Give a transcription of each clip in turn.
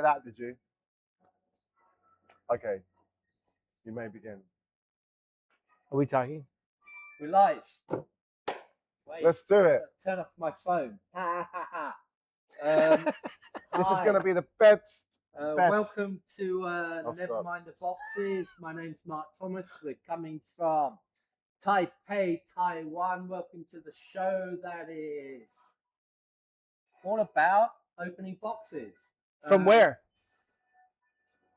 That did you? Okay, you may begin. Are we talking? We're live. Wait, Let's do it. Turn off my phone. Ha ha ha. This is Hi. going to be the best. Welcome to I'll Never start. Mind the Boxes. My name's Mark Thomas. We're coming from Taipei, Taiwan. Welcome to the show that is all about opening boxes. From where?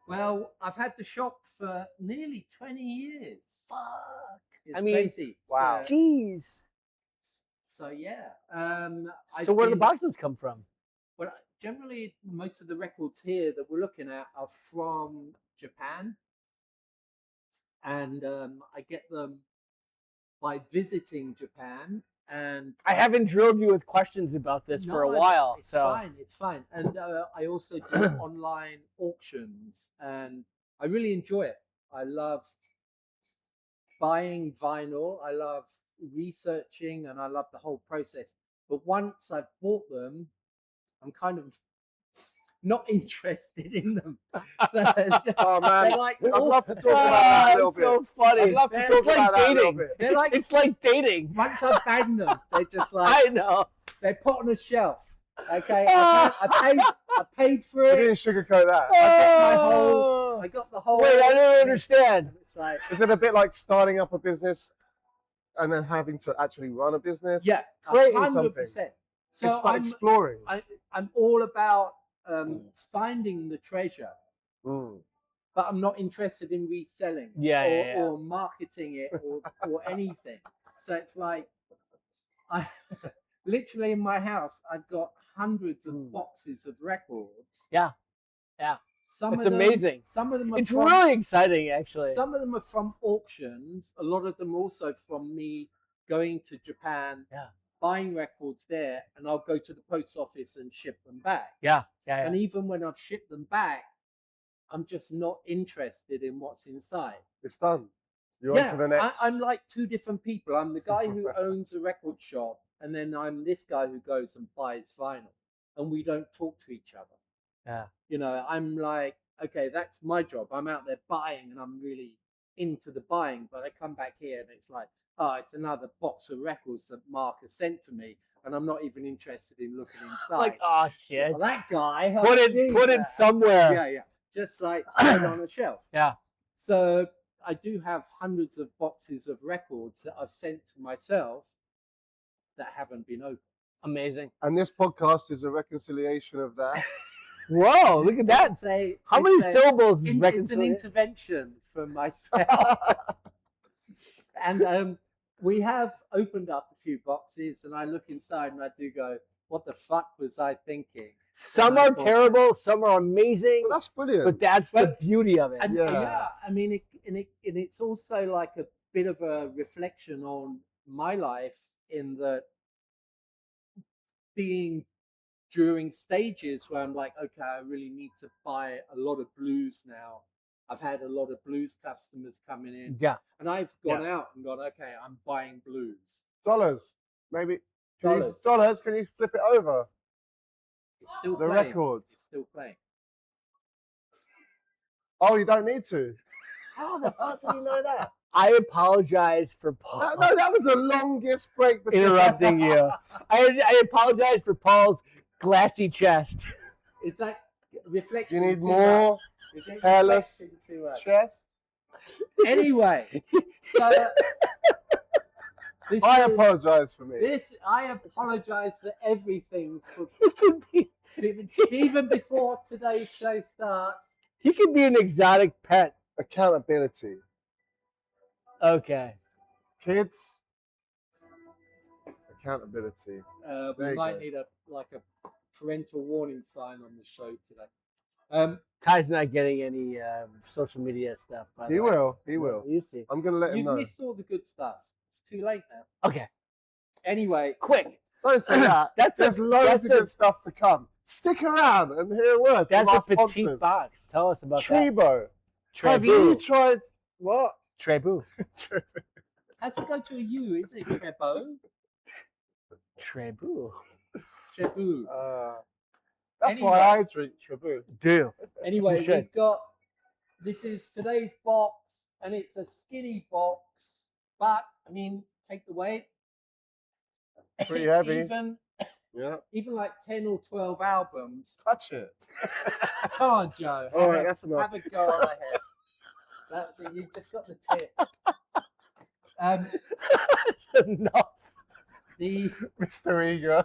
Well, I've had the shop for nearly 20 years. Fuck. It's I mean, crazy. wow. Jeez. So yeah. So where do the boxes come from? Well, generally, most of the records here that we're looking at are from Japan, and I get them by visiting Japan. And I haven't drilled you with questions about this for a while. It's so fine. It's fine. And I also do online auctions, and I really enjoy it. I love buying vinyl. I love researching, and I love the whole process. But once I've bought them, I'm kind of not interested in them. So Oh man, like, I'd love to talk about that a little bit. So funny. I'd love to It's talk like about that a little dating. bit. they're like, It's like dating. once I bang them, they're just like, I know. they're put on a shelf. Okay, I paid for I it. didn't sugarcoat that. I got the whole. Wait, I don't understand. And it's like, Is it a bit like starting up a business and then having to actually run a business? yeah, Creating 100%. something. So It's like exploring. I'm all about finding the treasure, but I'm not interested in reselling or marketing it or anything. So it's like, I literally in my house, I've got hundreds of boxes of records. Yeah. It's amazing. Some of them are It's really exciting, actually. Some of them are from auctions. A lot of them also from me going to Japan, buying records there, and I'll go to the post office and ship them back. Yeah. And even when I've shipped them back, I'm just not interested in what's inside. It's done. You're on to the next. I'm like two different people. I'm the guy who owns a record shop, and then I'm this guy who goes and buys vinyl, and we don't talk to each other. Yeah. You know, I'm like, okay, that's my job. I'm out there buying, and I'm really into the buying, but I come back here and it's like, oh, it's another box of records that Mark has sent to me, and I'm not even interested in looking inside. Like, oh shit. Well, that guy. Put it somewhere. Yeah. Just like put it on a shelf. Yeah. So I do have hundreds of boxes of records that I've sent to myself that haven't been opened. Amazing. And this podcast is a reconciliation of that. Whoa, look at that. How many syllables is It's an reconciliation? intervention from myself. And we have opened up a few boxes, and I look inside and I do go, what the fuck was I thinking? Some are terrible, some are amazing. Well, that's brilliant. But that's the beauty of it. And I mean, it's also like a bit of a reflection on my life in that being during stages where I'm like, okay, I really need to buy a lot of blues now. I've had a lot of blues customers coming in. Yeah. And I've gone out and gone, okay, I'm buying blues. Dollars, maybe. Dollars. Dollars, can you flip it over? It's still The playing. record. It's still playing. Oh, you don't need to. How the fuck do you know that? I apologize for Paul. No, that was the longest break between interrupting you. I apologize for Paul's glassy chest. It's like reflection. You need more hairless chest? Anyway, so I apologize for me. I apologize for everything. Even before today's show starts. He could be an exotic pet. Accountability. Okay. Kids. Accountability. We might need a parental warning sign on the show today. Ty's not getting any social media stuff. By the He way. will. He will. You see. I'm going to let him know. You've missed all the good stuff. It's too late now. Okay. Anyway, quick. Don't say that. There's loads of good stuff to come. Stick around and hear a word. That's a petite box. Tell us about Trebo. that. Have you tried what? Trebu. Has it go to a U? Is it Trebo? Trebu. Trebu. That's Anyway. why I drink Trabu. Do. Anyway, You should. we've got, this is today's box, and it's a skinny box, but, I mean, take the weight. Pretty heavy. Even like 10 or 12 albums. Touch it. Come on, Joe. All right, that's enough. Have a go on ahead. That's it. You've just got the tip. Enough. The Mr. Eager.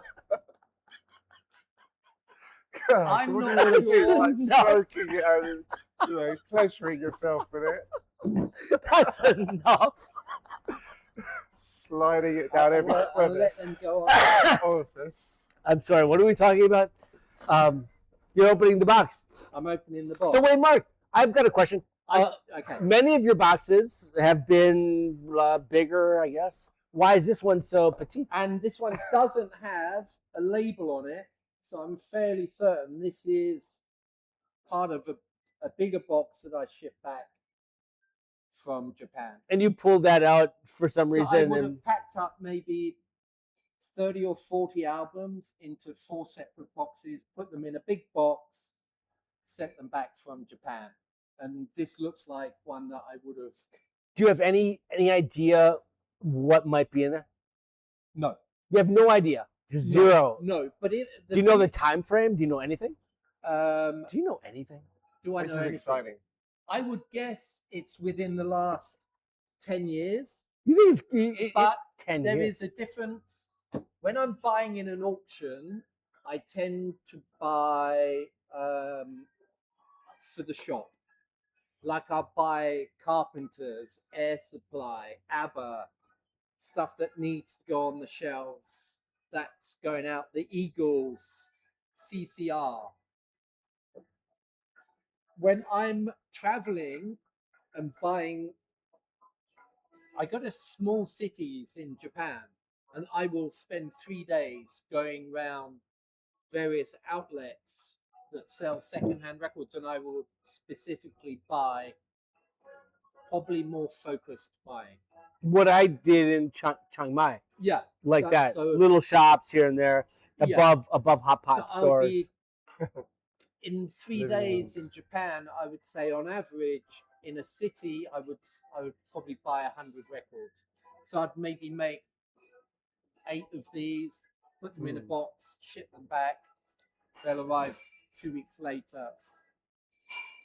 I'm what not do you sure. want to do? Like smoking it and, you know, pleasuring yourself with it. That's enough. Sliding it down every I'll let them go on. orifice. I'm sorry. What are we talking about? You're opening the box. I'm opening the box. So wait, Mark. I've got a question. Okay. Many of your boxes have been bigger, I guess. Why is this one so petite? And this one doesn't have a label on it, so I'm fairly certain this is part of a bigger box that I shipped back from Japan. And you pulled that out for some reason. I would have packed up maybe 30 or 40 albums into 4 separate boxes, put them in a big box, sent them back from Japan. And this looks like one that I would have. Do you have any idea what might be in there? No. You have no idea. Zero. No, but do you know the time frame? Do you know anything? Do you know anything? Do I know anything? Exciting. I would guess it's within the last 10 years. You think but 10 there years? is a difference. When I'm buying in an auction, I tend to buy for the shop. Like I'll buy Carpenters, Air Supply, ABBA, stuff that needs to go on the shelves. That's going out. The Eagles, CCR. When I'm traveling and buying, I go to small cities in Japan and I will spend 3 days going around various outlets that sell secondhand records, and I will specifically buy probably more focused buying. What I did in Chiang Mai. Yeah. Like that. So, little shops here and there above hot pot stores. In 3 days in Japan, I would say on average in a city, I would probably buy 100 records. So I'd maybe make 8 of these, put them in a box, ship them back. They'll arrive 2 weeks later.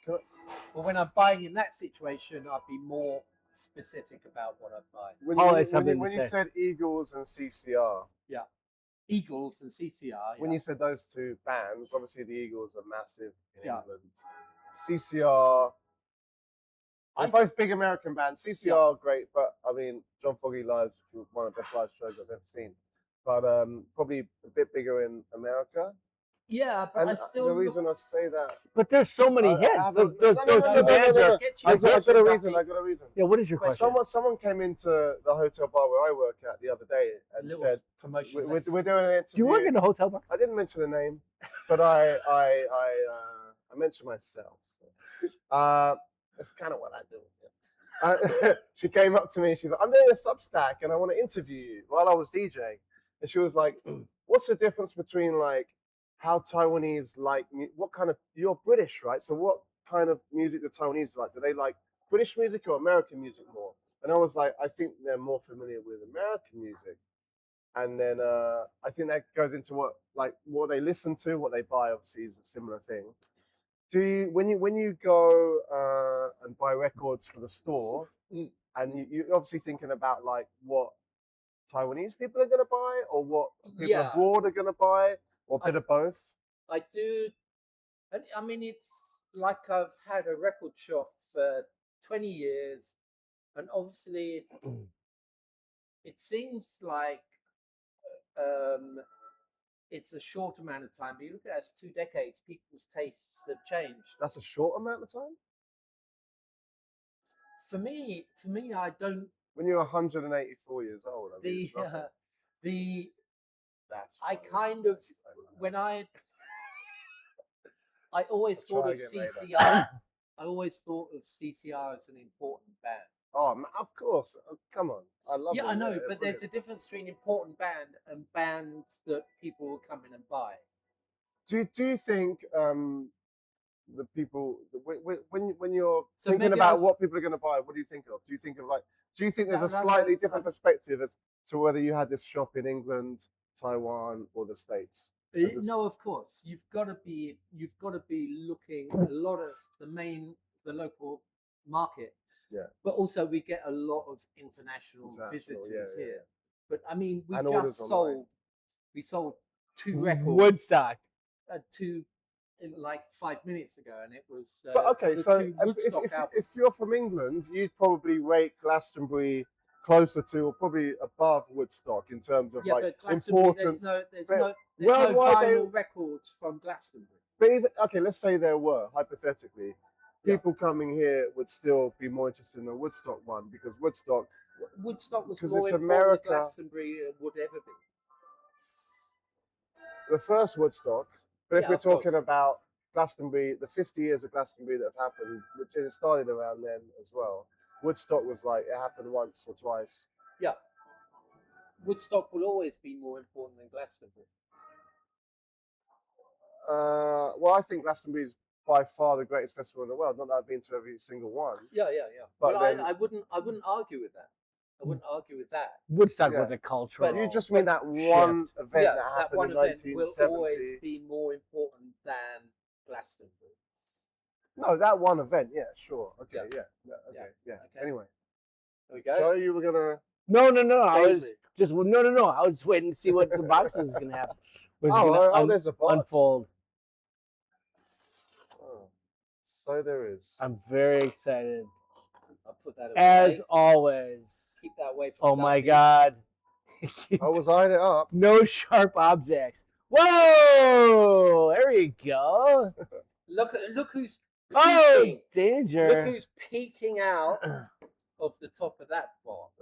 But when I'm buying in that situation, I'd be more specific about what I'd buy. When you said Eagles and CCR. Yeah. Eagles and CCR. When you said those two bands, obviously the Eagles are massive in England. CCR, they're both big American bands. CCR, great, but I mean, John Fogerty Live's one of the best live shows I've ever seen. But probably a bit bigger in America. Yeah, but I still. The reason I say that. But there's so many hits. Those two bands are. I got a reason. Yeah, what is your question? Someone came into the hotel bar where I work at the other day and said, "We're doing an interview." Do you work in a hotel bar? I didn't mention the name, but I mentioned myself. That's kind of what I do. She came up to me. She's like, "I'm doing a Substack and I want to interview you," while I was DJing, and she was like, "What's the difference between like how Taiwanese like what kind of you're British, right? So what kind of music the Taiwanese like? Do they like British music or American music more?" And I was like, I think they're more familiar with American music. And then I think that goes into what they listen to, what they buy. Obviously, is a similar thing. Do you when you go and buy records for the store, and you're obviously thinking about like what Taiwanese people are going to buy, or what people abroad are going to buy? Or a bit of both? I do. And I mean, it's like I've had a record shop for 20 years. And obviously, it seems like it's a short amount of time. But you look at it as 2 decades, people's tastes have changed. That's a short amount of time? For me, I don't. When you're 184 years old, I mean, I kind of, when I always thought of CCR. I always thought of CCR as an important band. Oh, of course. Come on. I love it. Yeah, I know, but there's a difference between important band and bands that people will come in and buy. Do you think the people when you're So thinking maybe about what people are going to buy, what do you think of? Do you think of like? Do you think there's a slightly different perspective as to whether you had this shop in England, Taiwan, or the States? No, of course. You've got to be looking a lot at the local market. Yeah. But also we get a lot of international visitors here. Yeah. But I mean, we And just online. sold 2 records. Woodstock. 2 in like 5 minutes ago, and it was. But okay, the so 2 Woodstock if albums. you're from England, you'd probably rate Glastonbury closer to or probably above Woodstock in terms of like but Glastonbury, importance. there's no worldwide, vinyl records from Glastonbury. But even okay, let's say there were hypothetically. People coming here would still be more interested in the Woodstock one because Woodstock was more it's important America. than Glastonbury would ever be. The first Woodstock, but if Yeah, we're of course. talking about Glastonbury, the 50 years of Glastonbury that have happened, which it started around then as well. Woodstock was like it happened once or twice. Yeah. Woodstock will always be more important than Glastonbury. Well, I think Glastonbury is by far the greatest festival in the world. Not that I've been to every single one. Yeah. But Well, then, I wouldn't argue with that. I wouldn't argue with that. Woodstock Yeah. was a cultural. But you just mean that one event Yeah, that happened one in event 1970. will always be more important than Glastonbury. No, that one event. Yeah, sure. Okay. Yeah. Okay. Yeah. Okay. Anyway, There we go. Joe, you were gonna. No. I was Save it. just no. I was waiting to see what the boxes is gonna happen. There's a box. Unfold. Oh, so there is. I'm very excited. I'll put that away. As always. Keep that away from Oh my Duffy. God. I was eyeing it up. No sharp objects. Whoa! There you go. Look who's Oh, peeking. danger. Look who's peeking out of the top of that box.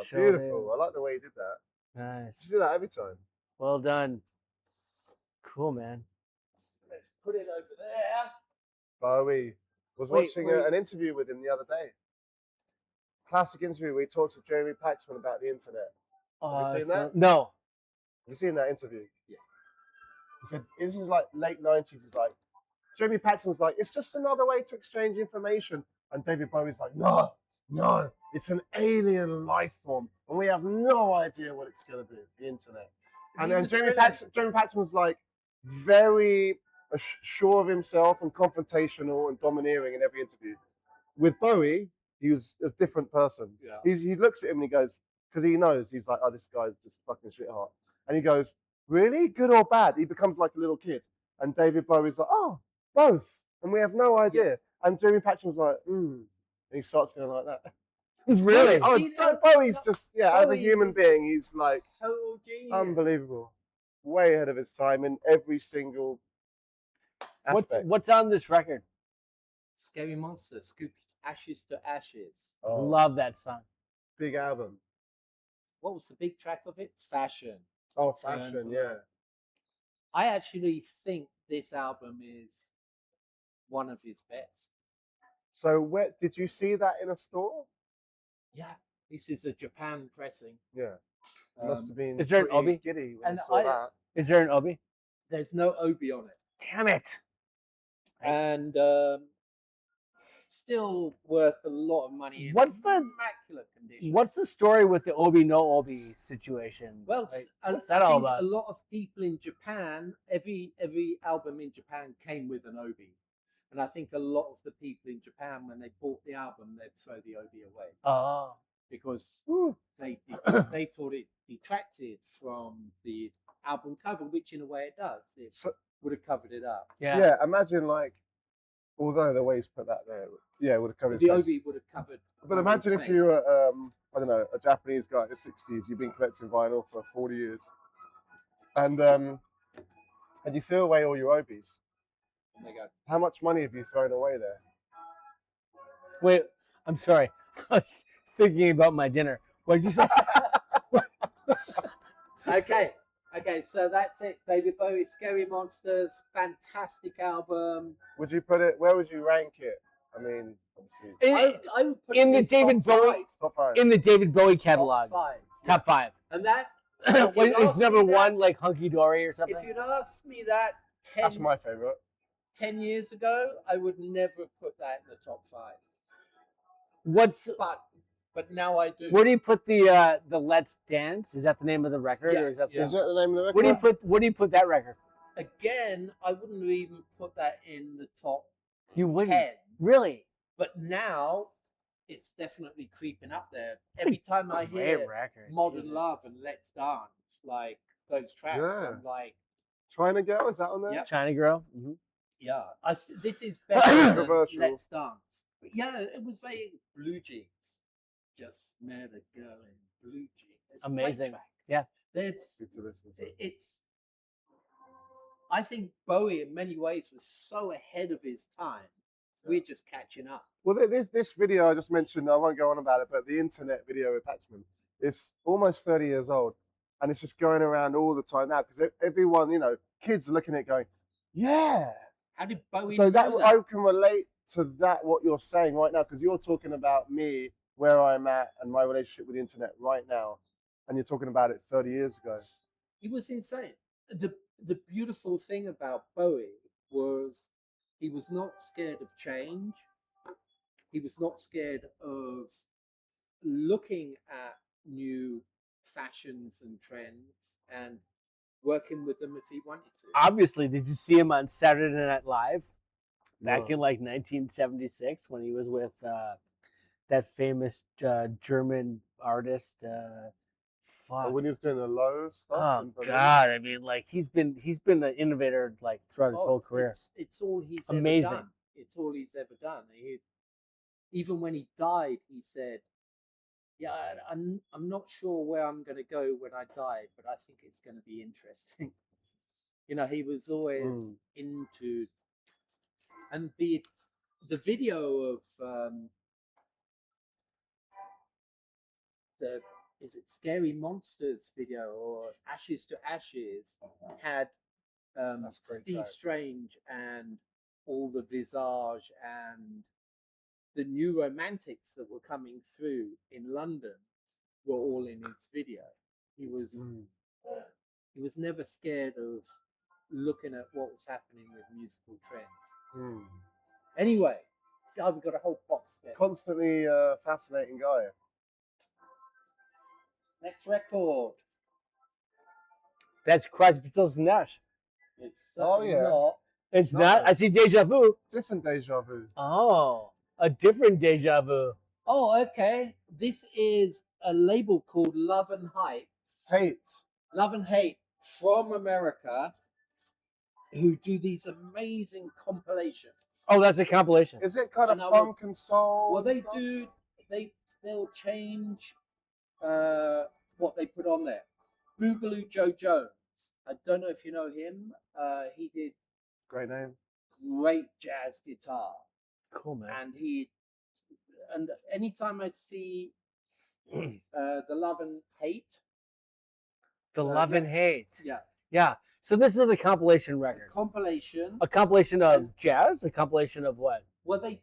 Show Beautiful. him. I like the way you did that. Nice. You do that every time. Well done. Cool, man. Let's put it over there. Bowie was Wait, watching wait. an interview with him the other day. Classic interview where he talks to Jeremy Paxman about the internet. Have you seen that? No. Have you seen that interview? Yeah. He said, this is like late 90s. He's like, Jeremy Paxman's like, it's just another way to exchange information. And David Bowie's like, no, it's an alien life form. And we have no idea what it's going to be, the internet. And then Jeremy Paxman's like very sure of himself and confrontational and domineering in every interview. With Bowie, he was a different person. Yeah. He looks at him and he goes, because he knows, he's like, oh, this guy's just fucking shit hot. And he goes, really? Good or bad? He becomes like a little kid. And David Bowie's like, oh, both. And we have no idea. Yeah. And Jeremy Paxman's like, And he starts going like that. Really? Bowie's just, as a human being, he's like, total genius. unbelievable. Way ahead of his time in every single aspect. What's on this record? Scary Monster, Scoop Ashes to Ashes. Oh, Love that song. big album. What was the big track of it? Fashion. Oh, Fashion, yeah. I actually think this album is one of his best. So where did you see that in a store? Yeah. This is a Japan pressing. Yeah. It must have been Is there an pretty Obi? giddy when And you saw that. Is there an Obi? There's no Obi on it. Damn it. And still worth a lot of money. What's the immaculate condition? What's the story with the Obi no Obi situation? Well, what's that all about? A lot of people in Japan, every album in Japan came with an Obi. And I think a lot of the people in Japan, when they bought the album, they'd throw the Obi away. Oh. Because they thought it detracted from the album cover, which in a way it does. It would have covered it up. Yeah, imagine like, although the way he's put that there, it would have covered the his face. Obi would have covered. But imagine if you were, I don't know, a Japanese guy in the 60s, you've been collecting vinyl for 40 years, and you threw away all your Obis. There you go. How much money have you thrown away there? Wait, I'm sorry. I was thinking about my dinner. What did you say? Okay, so that's it. David Bowie, Scary Monsters, fantastic album. Would you put it? Where would you rank it? I mean, obviously, I would put in it the David Bowie top 5. in the David Bowie catalog, top 5. top 5. And that Is number 1 like Hunky Dory or something? If you'd asked me that That's my favorite. 10 years ago, I would never have put that in the top 5. What's but now I do. Where do you put the Let's Dance? Is that the name of the record? Yeah, Or is that Is that the name of the record? Where do you put that record? Again, I wouldn't even put that in the top You wouldn't 10. really. But now it's definitely creeping up there. Every time I hear record. Modern Jesus. Love and Let's Dance, like those tracks, Yeah. I'm like, China Girl, is that on there? Yep. China Girl. Mm-hmm. yeah, this is better than Controversial. Let's Dance. But yeah, it was very Blue Jeans. Just met a girl in blue jeans. It's a great Amazing. track. Yeah. It's Good to listen to. I think Bowie in many ways was so ahead of his time. Yeah. We're just catching up. Well, this video I just mentioned, I won't go on about it, but the internet video with Patchman is almost 30 years old, and it's just going around all the time now because everyone, you know, kids are looking at it going, yeah. How did Bowie So do that that? I can relate to that what you're saying right now because you're talking about me, where I'm at, and my relationship with the internet right now, and you're talking about it 30 years ago. He was insane. The beautiful thing about Bowie was he was not scared of change. He was not scared of looking at new fashions and trends and working with them if he wanted to. Obviously, did you see him on Saturday Night Live back No. in like 1976 when he was with that famous German artist? Fuck. When he was doing the low stuff. Oh in Berlin. God! I mean, like he's been an innovator like throughout his whole career. It's all he's Amazing. ever done. It's all he's ever done. Even when he died, he said, "Yeah, I'm not sure where I'm going to go when I die, but I think it's going to be interesting." You know, he was always into, and the video of is it Scary Monsters video or Ashes to Ashes had Steve track. Strange and all the Visage and the new romantics that were coming through in London were all in his video. He was never scared of looking at what was happening with musical trends. Anyway, we've got a whole box there. Constantly fascinating guy. Next record. That's Christ Patil's Nash. It's yeah. It's No. not. I see Deja Vu. Different Deja Vu. Oh, a different Deja Vu. Oh, okay. This is a label called Love and Hate. Love and Hate from America, who do these amazing compilations. Oh, that's a compilation. Is it kind of And funk and soul? Well, they stuff? do. They'll change what they put on there. Boogaloo Joe Jones. I don't know if you know him. He did Great name. great jazz guitar, Cool, man. and anytime I see the Love and Hate, The Love and Hate. yeah, Yeah. So this is a compilation record. compilation. A compilation of jazz? A compilation of what? Well, they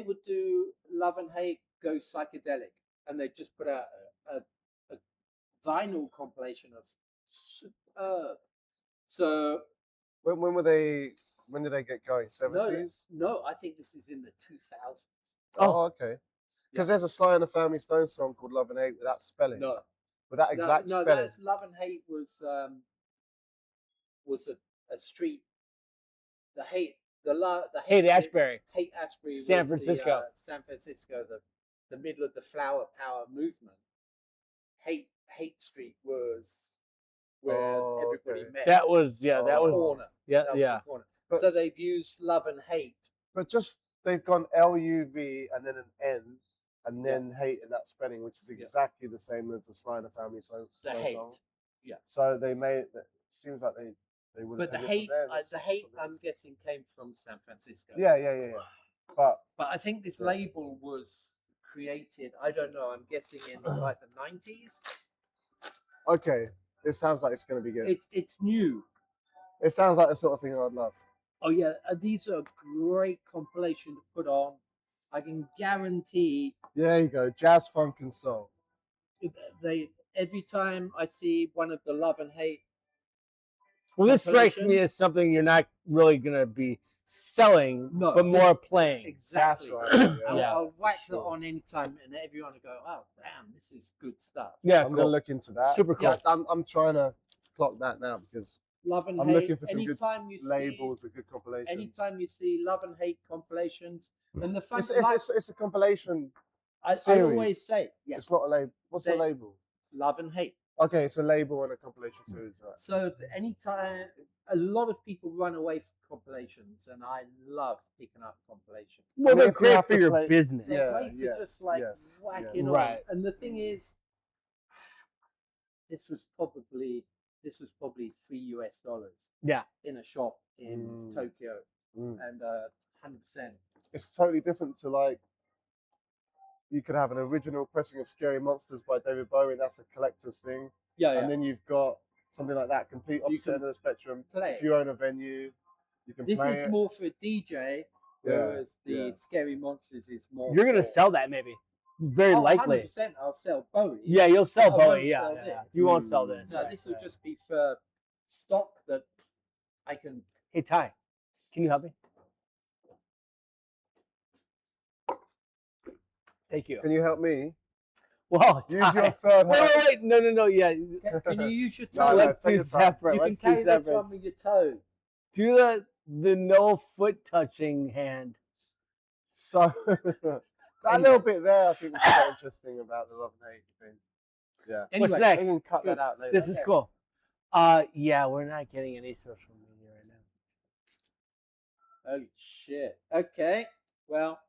would do Love and Hate go psychedelic, and they just put out a vinyl compilation of superb. So When were they? When did they get going? 70s? no, I think this is in the 2000s. Oh, okay. Because there's a Sly and the Family Stone song called Love and Hate with that spelling. No, With that exact no, spelling. that's Love and Hate was a street. The Hate Haight-Ashbury. Haight-Ashbury, San was Francisco. San Francisco, the middle of the Flower Power movement. Haight Street was where everybody okay. met. That was that was corner. yeah That was yeah. the corner. But- So they've used Love and Hate. But just, they've gone LUV and then an N and then hate in that spelling, which is exactly the same as the Sly and the Family Stone The song. Hate. Yeah. So they made it seems like they would But have the taken it Hate, from there. the Hate, I'm guessing, came from San Francisco. Yeah. But But I think this label was created, I don't know, I'm guessing in like the 90s. okay, it sounds like it's going to be good. It's new. It sounds like the sort of thing I'd love. Oh yeah, these are a great compilation to put on. I can guarantee There you go, jazz, funk, and soul. every time I see one of the Love and Hate Well, this strikes me compilations. as something you're not really gonna be selling, No, but more playing. Exactly. That's right. Yeah. I'll whack sure. that on anytime, and everyone will go, "Oh, damn, this is good stuff." Yeah, I'm cool. gonna look into that. Super cool. Yeah, I'm trying to clock that now because Love and I'm hate. looking for some good anytime you labels with good compilations. anytime you see love and hate compilations, and the fun, It's a compilation. I series. always say, yes, It's not a label. What's the They- label? love and hate. Okay, it's a label and a compilation series. Right. So anytime, a lot of people run away from compilations, and I love picking up compilations. Well, they're if you great have for to your play- business. They're Yeah, great for yeah, just like yes, whacking yeah. on. Right. And the thing is, this was probably $3 Yeah. in a shop in Mm. Tokyo, Mm. and 100%. It's totally different to like. You could have an original pressing of Scary Monsters by David Bowie, and that's a collector's thing. Yeah, And then you've got something like that, complete You opposite can end of the spectrum. play If it. you own a venue, you can This play is it. more for a DJ, whereas the yeah. Scary Monsters is more. You're gonna for- sell that maybe. Very Oh, likely. 100% I'll sell Bowie. Yeah, you'll sell I won't Bowie. Yeah, sell yeah. this. You won't sell this. No, right, this will right. just be for stock that I can. Hey Ty, can you help me? Thank you. Can you help me? Well, Use Ty. your third hand. Wait. No. Yeah. Can you use your No, toe? no, Let's take do your time. separate. You can Let's do carry this separate. one with your toe. Do the no foot touching hand. So that Anyway. little bit there, I think, is quite interesting about the love and hate thing. Yeah. Anyway, What's I next? can cut Good. that out later. This is Okay. cool. Yeah, we're not getting any social media right now. Holy shit. Okay. Well,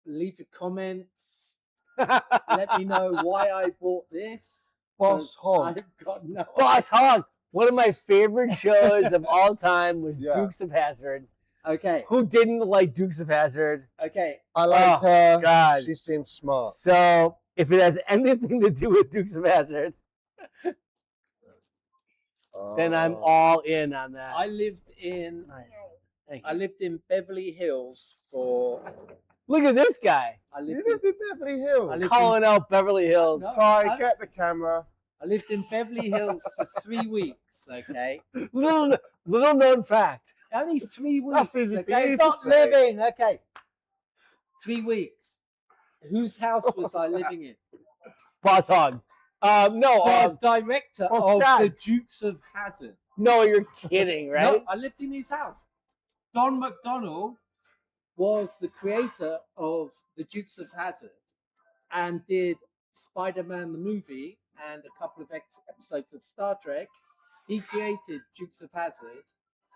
leave your comments. Let me know why I bought this. Boss 'cause Hog. I've got no Boss Hog. One of my favorite shows of all time was Yeah. Dukes of Hazzard. Okay. Who didn't like Dukes of Hazzard? Okay. I like her. God. She seems smart. So if it has anything to do with Dukes of Hazzard, then I'm all in on that. I lived in Nice. Thank I you. lived in Beverly Hills for Look at this guy I You lived lived in Beverly Hills. I lived calling out Beverly Hills. No. Sorry, I- get the camera. I lived in Beverly Hills for 3 weeks, okay? Little known fact. Only 3 That's weeks. easy for Okay, you it's to not say. living. Okay, 3 weeks. Whose house was I living in? Boss Hog. The director Boss of the Gags. Dukes of Hazzard. No, you're kidding, right? No, I lived in his house. Don McDonald was the creator of the Dukes of Hazzard and did Spider-Man the movie and a couple of episodes of Star Trek. He created Dukes of Hazzard,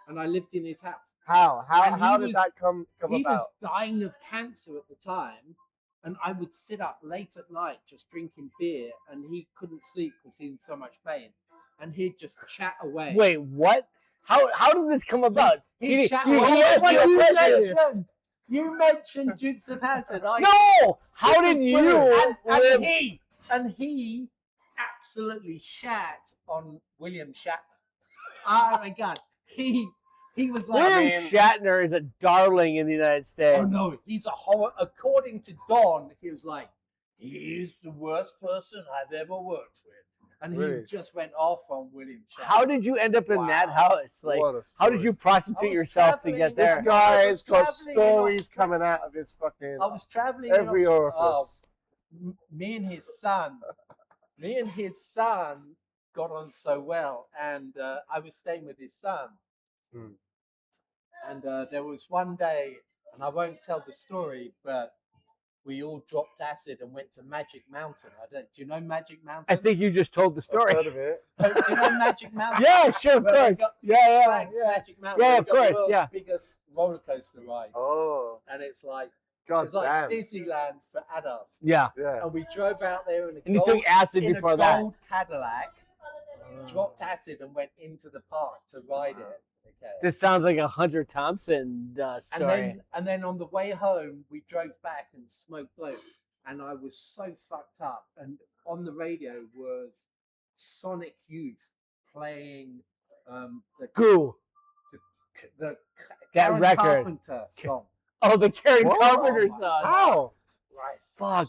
and I lived in his house. How And how he did was- that come He about? was dying of cancer at the time, and I would sit up late at night just drinking beer, and he couldn't sleep because he was in so much pain, and he'd just chat away. Wait, what? How did this come about? He'd chat he away. asked you a you question. mentioned Dukes of Hazzard. No! How This did is you brilliant. live? And he absolutely shat on William Shatner. Oh my god, he was like, William Shatner is a darling in the United States. oh no, he's a horror. According to Don, he was like, he's the worst person I've ever worked with, and he Really? just went off on William Shatner. How did you end up in that Wow. house? Like, What a how did story. you prostitute I was yourself to traveling- get This there? guy's got traveling in stories Australia. coming out of his fucking I was traveling every in orifice. me and his son got on so well, and I was staying with his son. Hmm. And there was one day, and I won't tell the story, but we all dropped acid and went to Magic Mountain. Do you know Magic Mountain? I think you just told the I've story. heard of it. Do you know Magic Mountain? Yeah, sure, of Where they course. got Yeah, Six yeah, Flags yeah. Magic Mountain. Yeah, They of got the course, world's yeah. biggest roller coaster ride, Oh, and it's like god like damn. Disneyland for adults. Yeah. Yeah. And we drove out there in a And you gold, took acid in before a that. gold Cadillac, dropped acid and went into the park to ride it. Okay. This sounds like a Hunter Thompson story. And then on the way home, we drove back and smoked dope. And I was so fucked up. And on the radio was Sonic Youth playing the Goo. the That Karen record. Carpenter song. Oh, the Karen What? Carpenter Oh my song. How? Right. Fuck.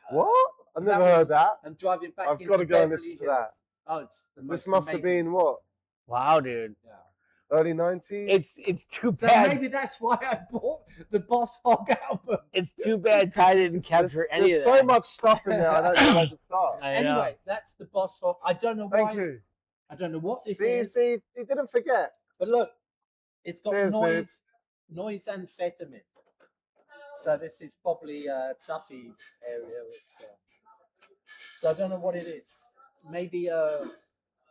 What? I've never That heard that. And driving back I've into got to go and Beverly listen to that. Hills. Oh, it's the most This must have amazing been song. what? Wow, dude. Yeah. Early 90s? It's too So bad. maybe that's why I bought the Boss Hog album. It's too bad Ty didn't capture any there's of that. so much stuff in there. I don't know where to start. I know. Anyway, that's the Boss Hog. I don't know why. Thank you. I don't know what this See, is. he didn't forget. But look, it's got Cheers, noise amphetamine. So this is probably Duffy's area. So I don't know what it is. Maybe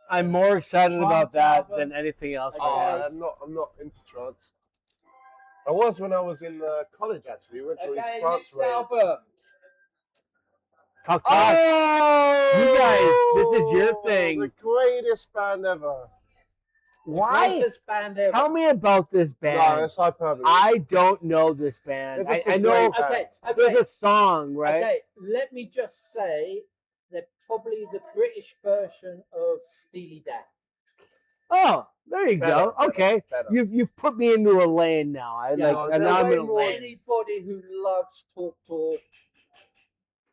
I'm more excited about Trance that album. than anything else. Okay. right I'm not into trance. I was when I was in college, actually. We went to okay, these trance next raves. album. now. Talk. Oh! You guys, this is your thing. The greatest band ever. Why? Greatest band ever. Tell me about this band. No, it's hyperbole. I don't know this band. They're just I a know great band. Okay, there's a song, right? Okay, let me just say they're probably the British version of Steely Dan. Oh, there you go. Better, Okay, better. you've put me into a lane now. I Yeah, like, no, and they're now I'm way in a more lane. Anybody who loves Talk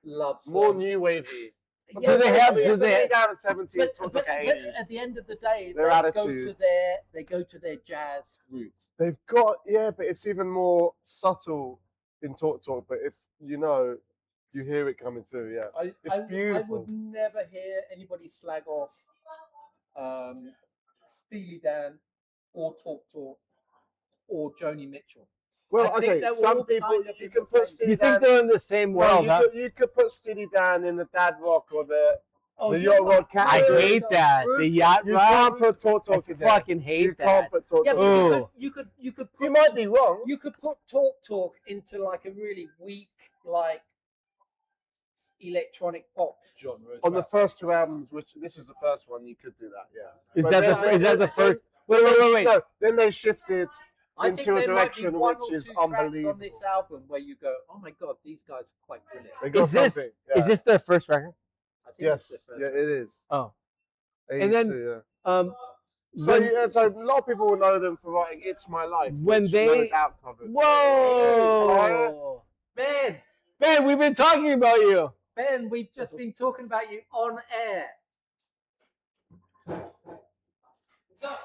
loves More them. new wavy. Yeah, Do they have- but- do they- down at 70s, But, talk but, like but 80s. at the end of the day, Their attitudes. they go to their jazz roots. They've got, yeah, but it's even more subtle in Talk, but if you know, you hear it coming through, yeah. It's I beautiful. would never hear anybody slag off Steely Dan or Talk or Joni Mitchell. Well, I think okay, they're some all people, kind of you in can the put same- Steely You think Dan, they're in the same world, huh? you could put Steely Dan in the Dad Rock or the Oh, the you Yacht know Rock what? Cat. I Brutal. hate that. The Brutal. yacht You rock. can't put Talk I in there. fucking You hate can't that. put Talk Yeah, in but there. Ooh. you could put You might be wrong. you could put Talk into like a really weak like electronic pop genre as On the well. first two albums, which this is the first one, you could do that, yeah. Is But that then- the is that the then- first? Wait. No, then they shifted I into think a there might be direction one which or is two tracks unbelievable. on this album where you go, oh my god, these guys are quite brilliant. They got Is this something. Yeah. is this their first record? I think it's Yes, the first yeah, one. it is. Oh, 82, And then- yeah. So, when- yeah, so a lot of people will know them for writing "It's My Life," When which they- No Doubt covered. whoa, Ben, Ben, we've been talking about you. Ben, we've just been talking about you on air. What's up?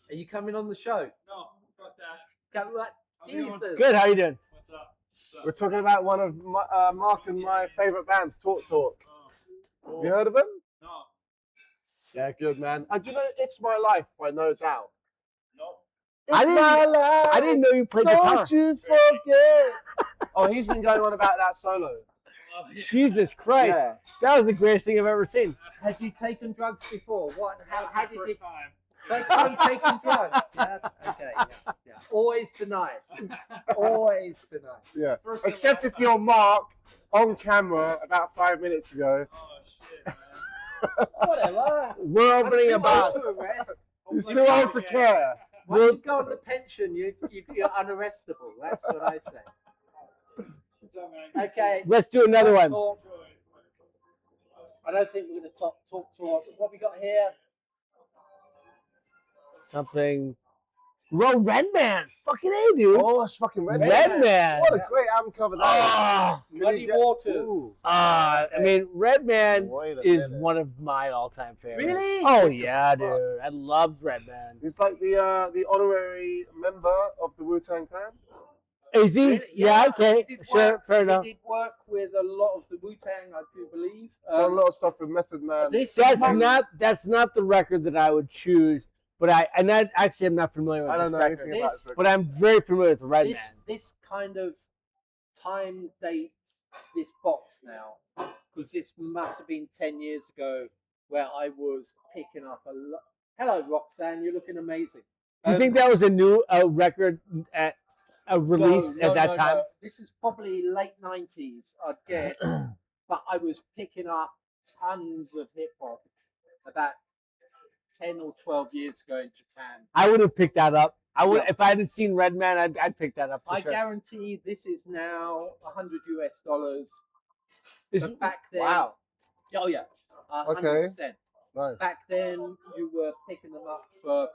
Are you coming on the show? No, fuck that. Come, like, How's it going? Jesus. Good. How you doing? What's up? We're talking about one of Mark and my favorite bands, Talk. Oh, Have you heard of them? no, Yeah, good man. Do you know "It's My Life" by No Doubt? no. I didn't- life. I didn't know you played guitar. Don't you forget. Oh, he's been going on about that solo. Oh, yeah. Jesus Christ, Yeah. that was the greatest thing I've ever seen. Have you taken drugs before? What? How That's my did you? first time. First time taking drugs. Yeah. Okay. Yeah. Always denied. Always denied. Yeah. First and Except last if you're Mark on camera about 5 minutes ago. Oh shit, man. Whatever. We're I'm opening too a bar. old to arrest. He's too old to care. Once you go on the pension, you're unarrestable. That's what I say. What's up, man? Okay. Let's do another one. Talk. I don't think we're going to talk. What we got here? Something. Redman. Fucking A, dude. Oh, it's fucking Red. Redman. What a great album cover that Ah. is. Muddy Waters. Ooh. I mean, Redman Wait a is minute. one of my all-time favorites. Really? Oh Sick as yeah, fuck. dude. I loved Redman. He's like the honorary member of the Wu-Tang Clan. Is he? Really? Yeah. Okay. he did Sure. work- Fair enough. He did work with a lot of the Wu-Tang, I do believe. Done a lot of stuff with Method Man. This That's must- that's not the record that I would choose. But I'm not familiar with I don't this know record. anything about This- this. But I'm very familiar with Redman. this kind of time dates this box now, because this must have been 10 years ago where I was picking up a lot. Hello, Roxanne, you're looking amazing. Do you think that was a new record at released No, at that no, time? no. This is probably late 90s, I'd guess. But I was picking up tons of hip hop about 10 or 12 years ago in Japan. I would have picked that up. I would Yeah. if I hadn't seen Redman. I'd pick that up for I sure. guarantee this is now $100. Is- But back then, Wow. oh yeah, Okay. 100%. Nice. Back then, you were picking them up for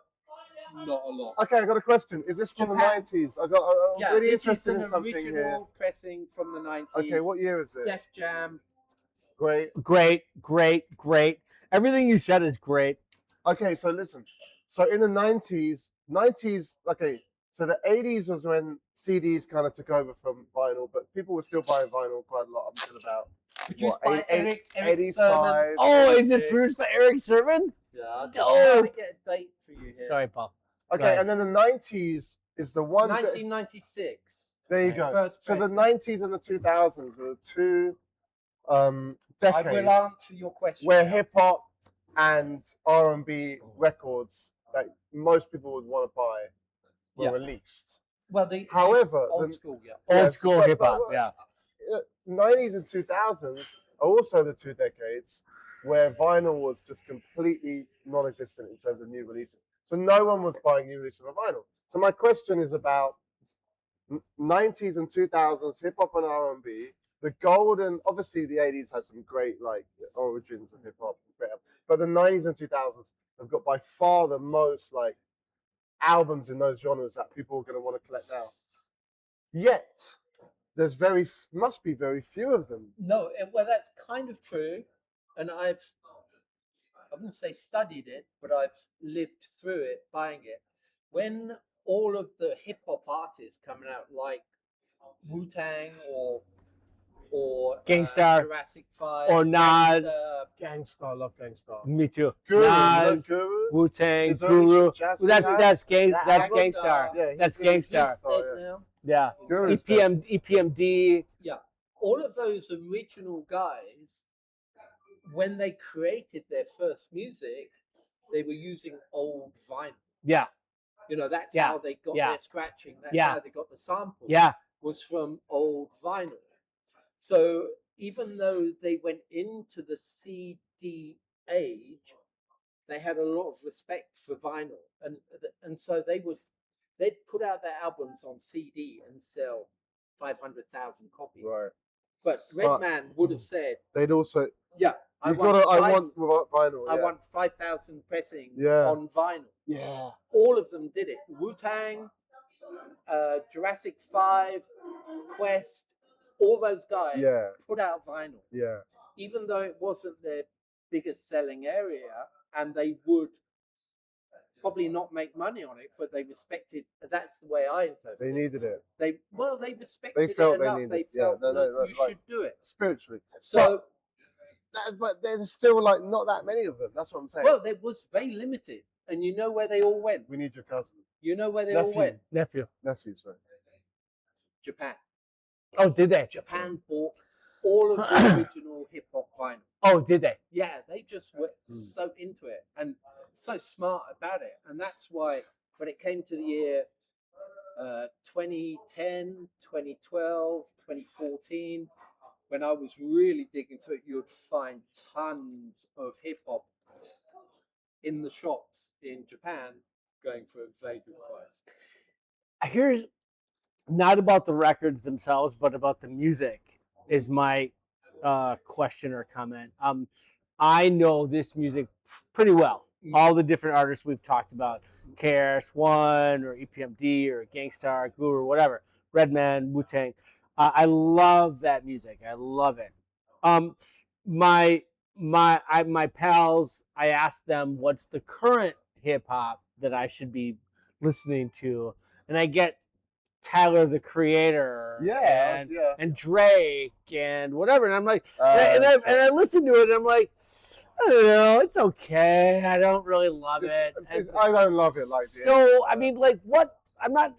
not a lot. Okay, I got a question. Is this from the Japan. 90s? I'm really this is interested an in something original here. pressing from the 90s. Okay, what year is it? Def Jam. Great. Great. Everything you said is great. Okay, so listen. So in the 90s, okay, so the 80s was when CDs kind of took over from vinyl, but people were still buying vinyl quite a lot up until about Produced what, by Eric 85, Sermon. Oh, is it 86. produced by Eric Sermon? Yeah, I'm just Oh. trying to get a date for you here. Sorry, Paul. Go Okay, ahead. and then the 90s is the one. 1996. There you Right. go. First So the pressing. 90s and the 2000s are the two I decades will answer your question. where now. hip hop and R&B records that most people would want to buy were Yeah. released. Well, the However, old the school, yeah. Old Yes, school but- hip hop, but- yeah. 90s and 2000s are also the two decades where vinyl was just completely non-existent in terms of new releases. So no one was buying new releases of vinyl. So my question is about 90s and 2000s hip hop and R&B. The golden, obviously the 80s had some great like origins of hip hop, but the 90s and 2000s have got by far the most like albums in those genres that people are going to want to collect now. Yet there's must be very few of them. No, well, that's kind of true, and I wouldn't say studied it, but I've lived through it, buying it. When all of the hip hop artists coming out, like Wu-Tang or Gangstar, Jurassic 5, or Nas. Gangsta, Gangsta, I love Gangsta. Me too. Guru, Nas, Guru. Wu-Tang, His only Guru. jazz Well, that's Gangstar. Gangstar. Yeah, That's he's in Gangstar. Gangstar, dead yeah. now. Yeah. Guru's dead. EPMD. All of those original guys, when they created their first music, they were using old vinyl. Yeah. You know, that's Yeah. how they got Yeah. their scratching. That's Yeah. how they got the samples. Yeah. Was from old vinyl. So even though they went into the CD age, they had a lot of respect for vinyl, and so they'd put out their albums on CD and sell 500,000 copies. Right. But Redman would have said, They'd also. "Yeah, I I want vinyl. I yeah. want 5,000 pressings Yeah. on vinyl." Yeah. All of them did it. Wu-Tang, Jurassic 5, Quest, all those guys Yeah. put out vinyl, Yeah. even though it wasn't their biggest selling area, and they would probably not make money on it, but they respected. That's the way I interpret They it. needed it They respected They felt it they enough. needed They it. Yeah, felt no, that no, you like- should do it. spiritually. So, But there's still like not that many of them. That's what I'm saying. well, there was very limited, and you know where they all went. We need your cousin. You know where they all Nephew. went. Nephew, sorry. Japan. Oh, did they? Japan bought all of the original hip hop vinyl. Oh, did they? Yeah, they just were so into it and so smart about it. And that's why when it came to the year 2010, 2012, 2014, when I was really digging through it, you'd find tons of hip hop in the shops in Japan going for a very good price. Here's not about the records themselves, but about the music is my question or comment. I know this music pretty well. All the different artists we've talked about, KRS-One or EPMD or Gangstar, Guru, or whatever, Redman, Wu-Tang. I love that music. I love it. My pals, I asked them what's the current hip hop that I should be listening to, and I get Tyler the Creator, Yeah. and Drake and whatever, and I'm like, Uh, and I listen to it, and I'm like, I don't know, it's okay. I don't really love it. And I don't love it like this. so I mean, like, what? I'm not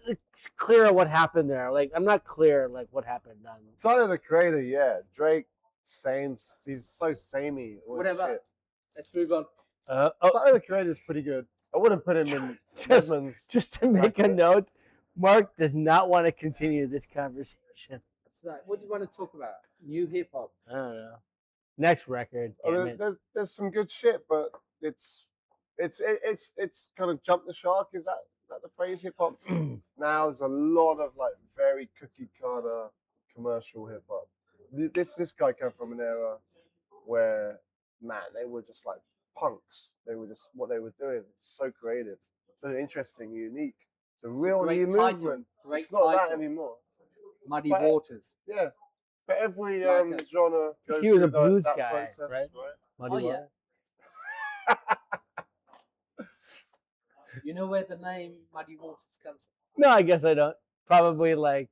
clear on what happened there. Like, I'm not clear like what happened. Tyler the Creator, yeah. Drake, same. He's so samey. All his Whatever. shit. Let's move on. Tyler the Creator is pretty good. I wouldn't put him in Redman's. Just to make a note, Mark does not want to continue this conversation. So, what do you want to talk about? New hip hop. I don't know. Next record. Damn it. There's some good shit, but it's kind of jumped the shark. Is that the phrase? Hip hop now there's a lot of like very cookie cutter commercial hip hop. This guy came from an era where, man, they were just like punks. They were just what they were doing. So creative, so interesting, unique. It's a real great new title. movement. Great It's not that title. anymore. Muddy But- Waters. Yeah, but every It's like a- genre goes He was a through blues that guy, process, right? Muddy Oh, yeah. Water. You know where the name Muddy Waters comes from? No, I guess I don't. Probably like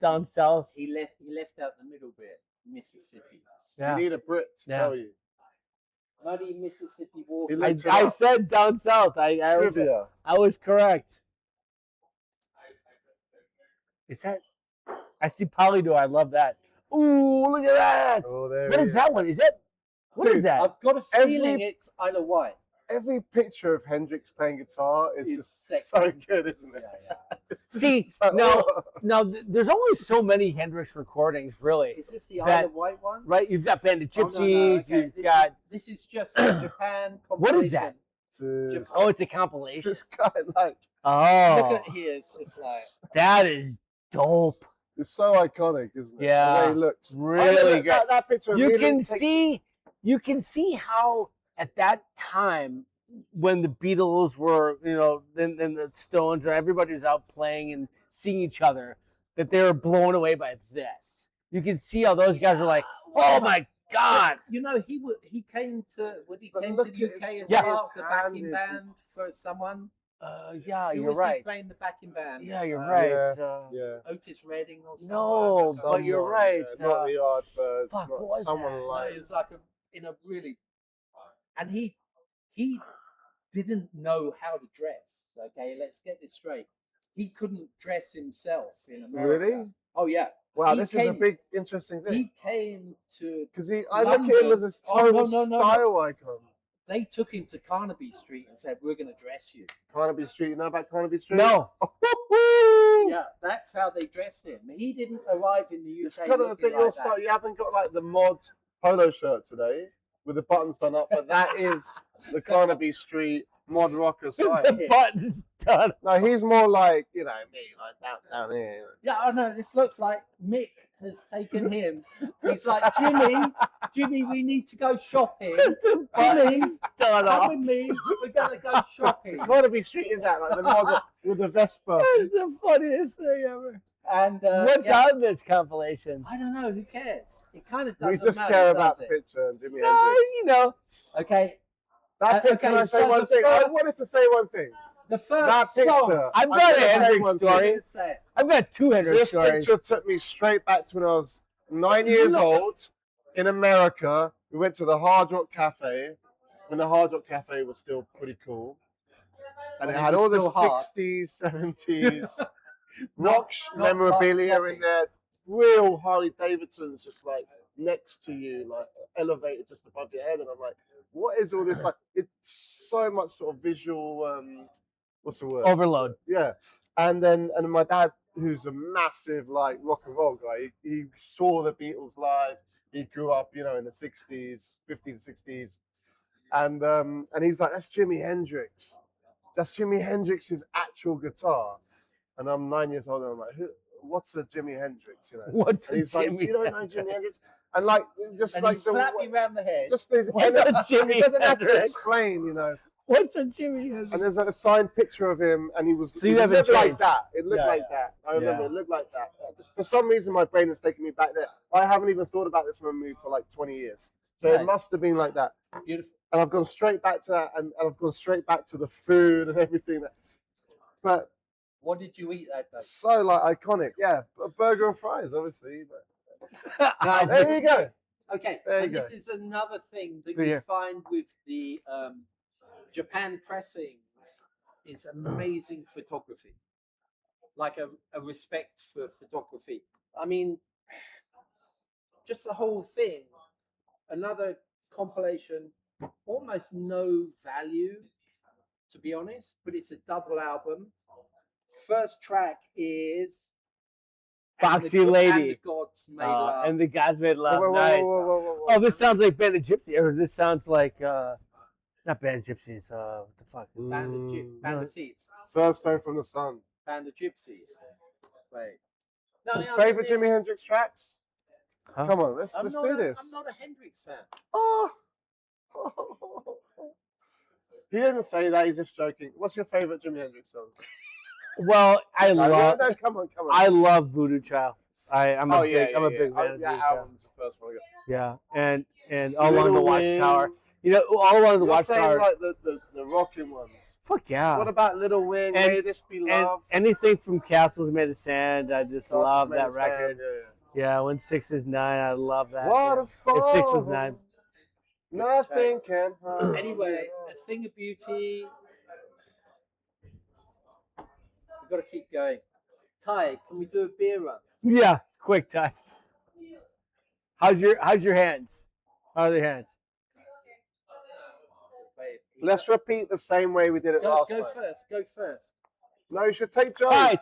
down south. He left out the middle bit, Mississippi. Yeah. You need a Brit to tell you. Muddy Mississippi Water. I said down south. I was correct. Is that? I see Polydor. I love that. Ooh, look at that. Oh, there What he is that one? Is that? What is Dude, that? I've got a feeling it's Isle of Wight. Every picture of Hendrix playing guitar is It's just sexy. so good, isn't it? Yeah. See, So- now there's only so many Hendrix recordings, really. Is this the That- Isle of Wight one? Right? You've got Band of Oh, no, Gypsies. okay. You've got. This is just a Japan compilation. What is that? Dude, Japan. Oh, it's a compilation. this guy, like, Oh, Look at here. It's just like that is dope. it's so iconic, isn't it? Yeah. The way he looks. Really good. That picture You really can takes- see how at that time when the Beatles were, then the Stones or everybody was out playing and seeing each other, that they were blown away by this. You can see how those guys were like, oh my God. You know, he came to But to look the at UK as Yeah. well, the His backing hand band is- for someone. Yeah, Who you're was he right. playing the backing band? Yeah, you're Uh, right. Yeah. Otis Redding or something. No, but you're Someone, right. yeah, not the Yardbirds. fuck, not what was someone that? No, like. it was like in a really, and he didn't know how to dress. Okay, let's get this straight. He couldn't dress himself in America. Really? Oh yeah. Wow, He this is a came- big, interesting thing. He came to. Because I look at him as a Oh, total no. style icon. They took him to Carnaby Street and said, "We're going to dress you." Carnaby Street, you know about Carnaby Street? No. Yeah, that's how they dressed him. He didn't arrive in the UK. It's kind of a looking bit like your that. style. You haven't got like the mod polo shirt today with the buttons done up, but that is the Carnaby Street mod rocker style. The buttons done. No, he's more like, me, like that down here. Yeah, I know. This looks like Mick has taken him. He's like, Jimmy, we need to go shopping. The buttons done Come off. with me. We're going to go shopping. Carnaby Street is that, like the mod with the Vespa. That's the funniest thing ever. And What's yeah, on this compilation? I don't know. Who cares? It kind of We doesn't just matter, care does about the it? picture and Jimi No, Hendrix. Okay. That picture, okay, can I say so one the thing? I first- wanted to say one thing. The That first picture. song. I've I'm got gonna a say Hendrix one story. I'm thing. gonna say it. I've got 2 Hendrix This stories. picture took me straight back to when I was 9 years Look. old in America. We went to the Hard Rock Cafe when the Hard Rock Cafe was still pretty cool. And When it it had was all the still hard. 60s, 70s rock not memorabilia like in there. Real Harley Davidsons just like next to you, like elevated just above your head. And I'm like, what is all this like? It's so much sort of visual, what's the word? Overload. Yeah. And then my dad, who's a massive like rock and roll guy, he saw the Beatles live. He grew up, in the 60s, 50s, 60s. And he's like, that's Jimi Hendrix. That's Jimi Hendrix's actual guitar. And I'm 9 years old and I'm like, what's a Jimi Hendrix? What's And a he's like, Jimi you don't know Hendrix? Jimi Hendrix? And like, just And like he slapped me round the head. just these, What's a Jimi he doesn't have to Hendrix? explain, What's a Jimmy Hendrix? And there's a signed picture of him, and he was. So you it haven't looked like changed? that. It looked Yeah, like yeah. that. I remember Yeah. it looked like that. For some reason, my brain is taking me back there. I haven't even thought about this movie for like 20 years, so it Nice. must have been like that. Beautiful. And I've gone straight back to that, and I've gone straight back to the food and everything. But What did you eat that day? so like iconic, yeah. A burger and fries, obviously. But No, there you go. Okay, There you and this go. is another thing that Right you here. find with the Japan pressings is amazing photography, like a respect for photography. I mean, just the whole thing. Another compilation, almost no value, to be honest, but it's a double album. First track is Foxy and Lady. the Gods Made Love. And the Gods Made Love. Whoa, whoa, Nice. whoa, whoa, whoa, whoa. Oh, this sounds like Band of Gypsies. Or this sounds like, not Band of Gypsies. What the fuck? Band of Thieves. First Stone from the Sun. Band of Gypsies. Wait. No, the Favorite other Jimi thing Hendrix is- tracks? Huh? Come on, let's I'm do not this. I'm not a Hendrix fan. Oh. He didn't say that. He's just joking. What's your favorite Jimi Hendrix song? Well, I No, love no, come on, come on. I love Voodoo Child. I'm a big fan of Oh, Voodoo Child. that album's the first one. Yeah, and All Along the Little Watchtower. Wing. You know, all I wanted to You're watch saying are like the rocking ones. fuck yeah. What about Little Wing? And- May This Be And Love? anything from Castles Made of Sand, I just Castles love Made that of Sand, record. yeah. Yeah, when 6 is 9, I love that. Waterfall. If 6 was 9. Nothing can harm. Anyway, a thing of beauty. We've got to keep going. Ty, can we do a beer run? Yeah, quick time. How's your hands? How are the hands? Wait, Let's repeat the same way we did it last go time. first. Go first. No, you should take Joe. Tie.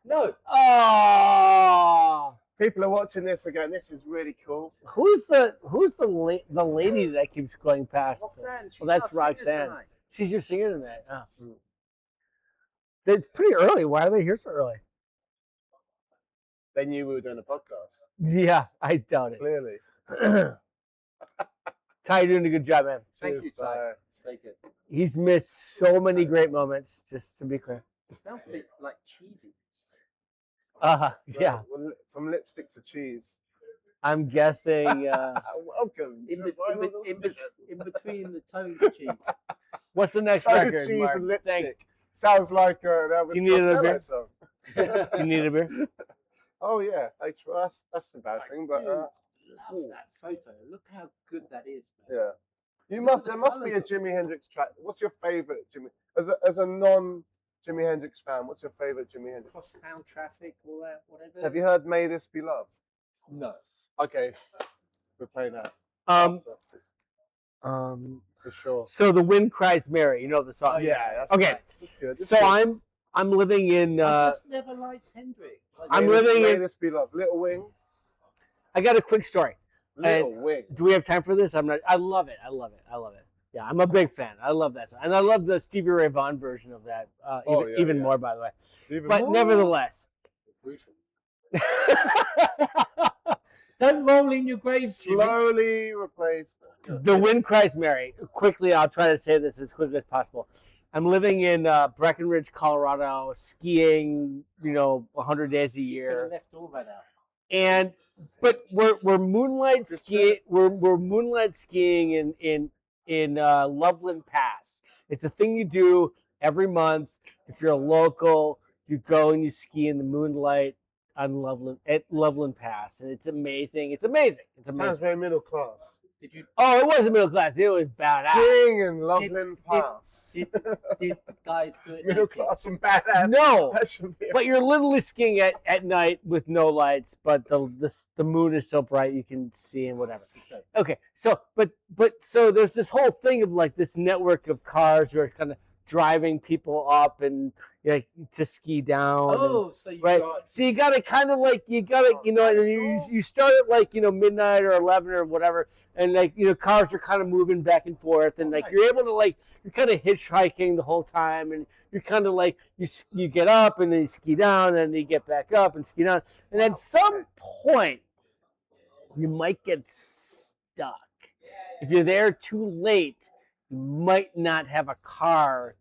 No. Oh, People are watching this again. This is really cool. who's the lady that keeps going past? Roxanne. She's Well, that's our singer Roxanne. tonight. She's your singer tonight. Oh. It's pretty early. Why are they here so early? They knew we were doing a podcast. Yeah, I doubt it. Clearly. Ty, you're doing a good job, man. Thank you, Cheers, Ty. It's very good. He's missed so many great moments, just to be clear. It smells a bit like cheesy. Yeah. Well, from lipstick to cheese. I'm guessing. Welcome. In, to Rivals of in, Spit. in between the toes cheese. What's the next Soda record, cheese Mark? and lipstick. Thanks. Sounds like an Elvis You need another beer? Costello song. Do you need a beer? Oh yeah, thanks for us. That's embarrassing, but Love that photo. Look how good that is, man. yeah. You Look must. at the There must be a colours. Jimi Hendrix track. What's your favorite Jimi? As a non Jimi Hendrix fan, what's your favorite Jimi Hendrix? Cross-town traffic, all that, whatever. Have you heard "May This Be Love"? No. Okay, we're playing that. Um, after, for sure. So the wind cries Mary. You know the song. Oh, yeah, that's Okay. nice. It's good. It's So good. I'm living in. I just never liked Hendrix. I'm May This- living May in- This Be Love. Little Wing. I got a quick story. Little Wing. Do we have time for this? I'm not. I love it. Yeah, I'm a big fan. I love that song, and I love the Stevie Ray Vaughan version of that. Even more, by the way. Even But more. nevertheless. Brutal. Don't roll in your grave, Jimmy. Slowly replace. The wind cries Mary. Quickly, I'll try to say this as quickly as possible. I'm living in Breckenridge, Colorado, skiing, 100 days a You could year. have left all that out. But we're moonlight Just skiing. We're moonlight skiing in Loveland Pass. It's a thing you do every month. If you're a local, you go and you ski in the moonlight on Loveland Pass, and it's amazing. It's amazing. Sounds very middle class. Did you? Oh, it wasn't middle class. It was badass. Skiing in Loveland Pass. Did Middle guys do it naked? class and badass. No, That should be. but you're literally skiing at night with no lights, but the moon is so bright you can see and whatever. Okay, so but so there's this whole thing of like this network of cars who are kind of driving people up and to ski down. Oh, so you Right, got so you gotta kind of like you start at like midnight or 11 or whatever, and like cars are kind of moving back and forth, and like you're able to like you're kind of hitchhiking the whole time, and you're kind of like you get up and then you ski down, and then you get back up and ski down, and at some point you might get stuck. If you're there too late, you might not have a car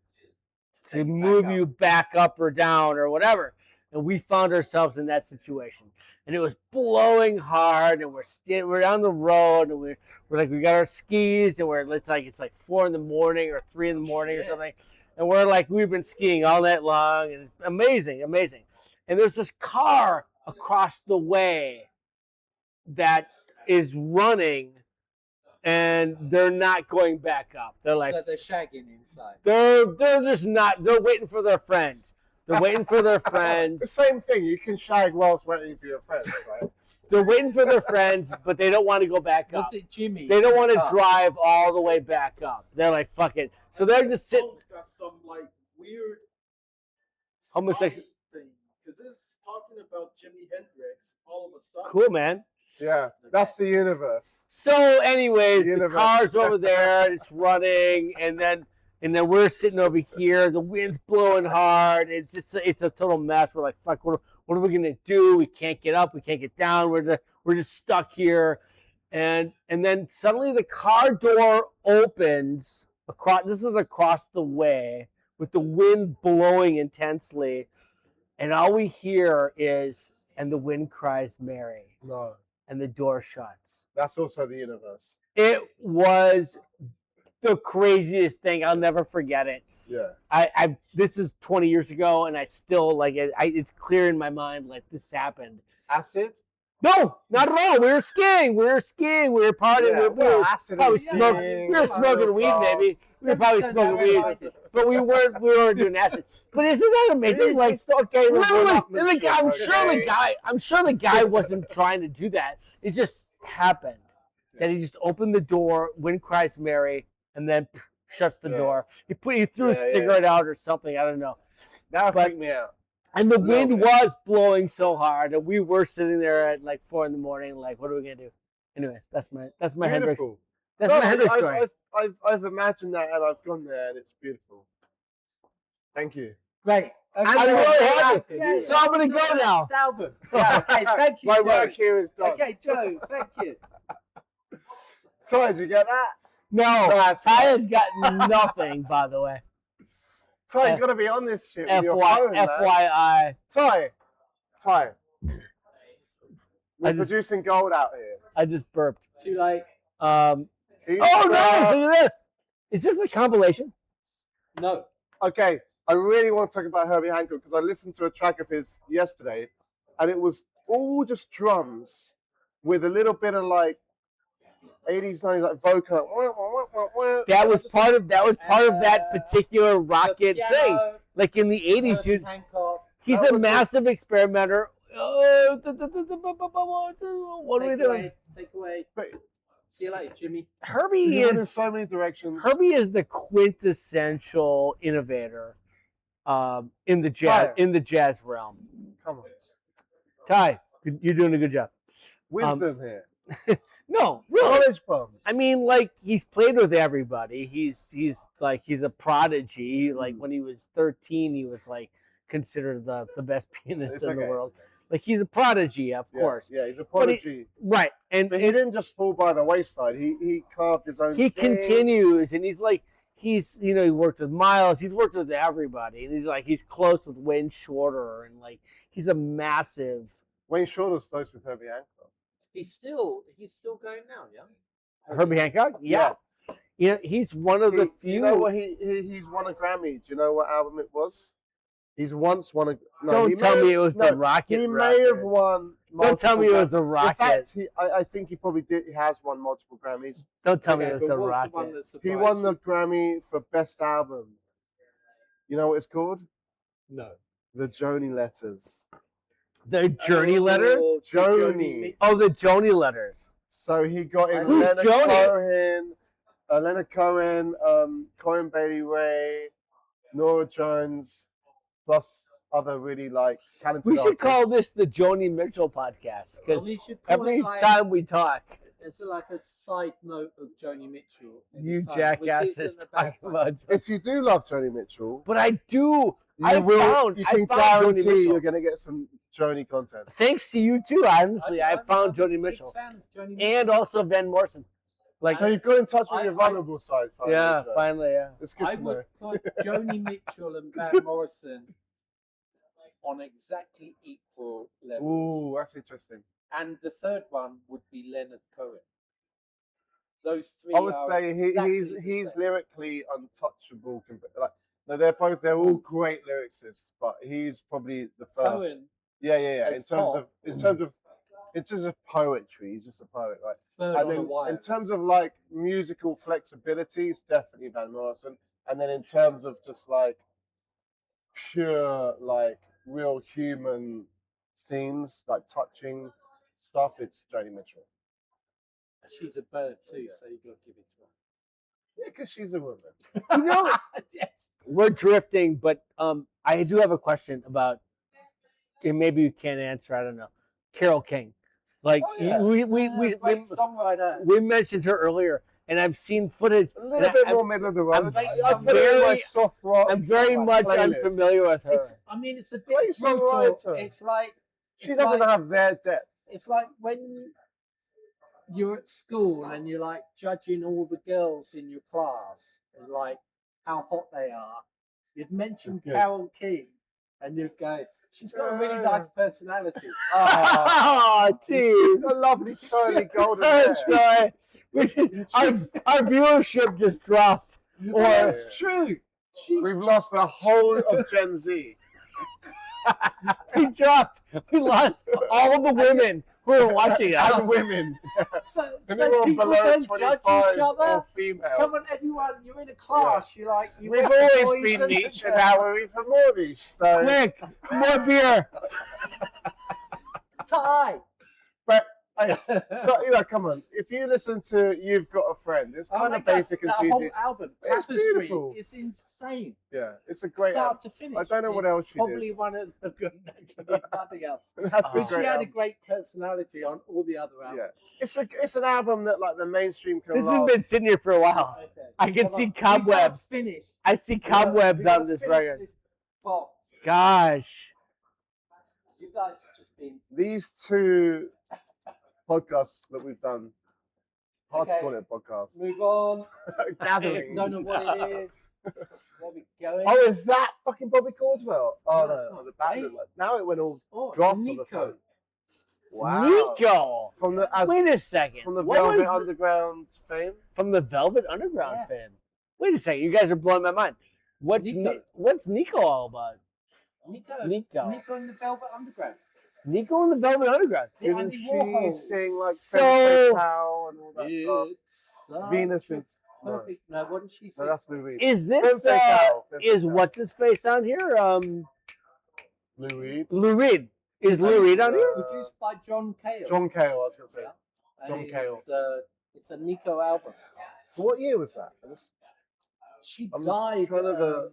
to move you back up or down or whatever. And we found ourselves in that situation, and it was blowing hard, and we're down the road, and we're like we got our skis, and it's like 4 a.m. or 3 a.m. or something, and we're like we've been skiing all night long, and it's amazing. And there's this car across the way that is running, and they're not going back up. They're like so they're shagging inside. they're just not. They're waiting for their friends. They're waiting for their The friends. same thing. You can shag whilst waiting for your friends, right? They're waiting for their friends, but they don't want to go back up. Was it Jimmy? They don't want to Oh. drive all the way back up. They're like, fuck it. So they're just sitting. Song's got some like weird Homosexual- spy thing because this is talking about Jimi Hendrix all of a sudden. Cool, man. Yeah, that's the universe. So, anyways, the Universe. car's over there. It's running, and then we're sitting over here. The wind's blowing hard. It's a total mess. We're like, fuck. What are we gonna do? We can't get up. We can't get down. We're just stuck here. And then suddenly the car door opens across. This is across the way with the wind blowing intensely, and all we hear is, "And the wind cries Mary." No. and the door shuts. That's also the universe. It was the craziest thing. I'll never forget it. Yeah. This is 20 years ago, and I still like it. It's clear in my mind like this happened. Acid? No, not at all. We were skiing. We were partying. Yeah, we were acid probably and smoking. skiing, We were smoking weed, maybe. We were probably smoking weed, but we weren't doing acid. But isn't that amazing? Like, okay, literally, I'm sure the guy wasn't trying to do that. It just happened that he just opened the door, when Christ Mary, and then shuts the door. He threw a cigarette out or something. I don't know. That freaked me out. And the wind was blowing so hard, and we were sitting there at like 4 a.m. Like, what are we gonna do? Anyways, that's my Hendrix. That's my Hendrix story. I've imagined that, and I've gone there, and it's beautiful. Thank you. Great. Okay. I'm really happy. So I'm gonna go now. Next album. Yeah, okay, thank you, My Joe. work here is done. Okay, Joe, thank you. Ty, did you get that? No, That's Ty has got nothing, by the way. Ty, you got to be on this shit with your phone, man. FYI. Ty, we're just- producing gold out here. I just burped. Too late. He's Oh, nice! Look at this. Is this a compilation? No. Okay, I really want to talk about Herbie Hancock because I listened to a track of his yesterday, and it was all just drums with a little bit of like 80s, 90s like vocal. That was part of that particular rocket thing. Like in the 80s, he's a massive experimenter. What are we doing? Take away. See you later, Jimmy. Herbie is in so many directions. Herbie is the quintessential innovator in the jazz realm. Come on, Ty, you're doing a good job. Wisdom here. No, really. Knowledge bombs. I mean, like he's played with everybody. He's a prodigy. Like when he was 13, he was like considered the best pianist in the world. Like he's a prodigy, of course. Yeah, he's a prodigy. Right, but he didn't just fall by the wayside. He carved his own. He thing. continues, and he's he worked with Miles. He's worked with everybody, and he's close with Wayne Shorter, and like he's a massive. Wayne Shorter's close with Herbie Hancock. He's still going now, yeah. Herbie Hancock, yeah. You know, he's one of the few. You know what? He's won a Grammy. Do you know what album it was? He's once won a. No, don't tell me it was the Rocket. He may have won. Don't tell me it was the Rocket. In fact, I think he probably did. He has won multiple Grammys. Don't tell me it was the Rocket. He won the Grammy for Best Album. You know what it's called? No. The Joni Letters. The Journey Letters? Joni. Oh, the Joni Letters. So he got in Who's Leonard Cohen, Corinne Bailey Ray, Nora Jones, plus other really like talented We should artists. call this the Joni Mitchell podcast because every time we talk, it's like a side note of Joni Mitchell. You jackasses talking about. If you do love Joni Mitchell, but I do. You can guarantee you're going to get some Joni content. Thanks to you too. Honestly, I found Joni Mitchell and also Van Morrison. Like, so you've got in touch with your vulnerable side. Finally, finally, yeah. It's good to know. I would put Joni Mitchell and Van Morrison on exactly equal levels. Ooh, that's interesting. And the third one would be Leonard Cohen. Those three. I would say he's lyrically untouchable. No, they're all great lyricists, but he's probably the first. Cohen. Yeah. In terms of poetry, he's just a poet, right? And then in terms of like musical flexibility, it's definitely Van Morrison. And then in terms of just like pure, like real human themes, like touching stuff, it's Joni Mitchell. She's a bird too, so you've got to give it to her. Yeah, because she's a woman. You know, yes. We're drifting, but I do have a question about, and maybe you can't answer. I don't know. Carole King, like we songwriter. We mentioned her earlier, and I've seen footage. A little bit more middle of the road. I'm very much unfamiliar with her. It's a bit brutal. It's like she doesn't have their depth. It's like when you're at school and you're like judging all the girls in your class and like how hot they are. You'd mention Carole King and you'd go, She's got a really nice personality. Oh, jeez. A lovely curly golden hair. I'm sorry. Our viewership just dropped. Or It's true. We've lost the whole of Gen Z. we lost all the women who are watching us. And women. So Anyone people below don't judge 25 each other. or female. Come on, everyone, you're in a class. You're like, you We've want always boys been and niche, and girls. now we're even more niche. So, Quick, more beer. Tie. but so come on. If you listen to "You've Got a Friend," it's Oh kind my of God, basic and that cheesy. whole album, It's Tapestry, beautiful. is insane. Yeah, it's a great. Start album. to finish. I don't know what It's else she probably did. one of the good. Nothing else. That's But a she great. had a Album. great personality on all the other albums. Yeah, it's an album that like the mainstream can This has love. been sitting here for a while. Okay. I can Come see on, cobwebs. We gotta finish. I see cobwebs on this record. This box. Gosh. You guys have just been. These two podcasts that we've done. Hard to Okay. call it a podcast. Move on. Gatherings. Don't know what it is. Where we going? Oh, is that fucking Bobby Caldwell? Oh No, it's no, not. the band. Hey. looked like- Now it went all Oh, goth on the Nico. phone. Wow. Nico. From the Wait a second. from the What was Velvet Underground fame. from the Velvet Underground Yeah. fan. Wait a second. You guys are blowing my mind. What's Nico. what's Nico all about? Nico. Nico. Nico and the Velvet Underground. Nico and the Velvet Underground. The Didn't Andy she Warhol. sing like So- Femme Fatale and all that stuff? It's such Venus a and no, perfect. No, what did she no, say? that's Lou Reed. Is this Femme Fatale, Femme is Fatale. what's his face on here? Lou Reed? Lou Reed. Is Lou Reed on here? Produced by John Cale. John Cale, I was gonna say. Yeah. John And Cale. It's a Nico album. What year was that? She I'm died. kind of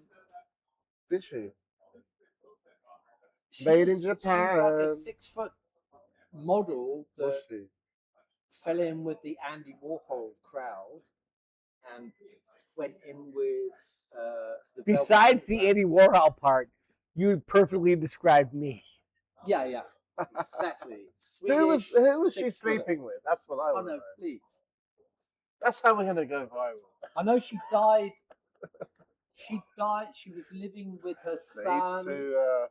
Did she? she Made in was- She was Japan. like a 6-foot model Was that she? fell in with the Andy Warhol crowd and went in with the Besides Velvet the Underground. Andy Warhol part, you perfectly described me. Yeah, exactly. Who was she 6 footer. sleeping with? That's what I Oh want to no, know. please. That's how we're gonna go viral. I know she died. She died. She was living with her They son. used to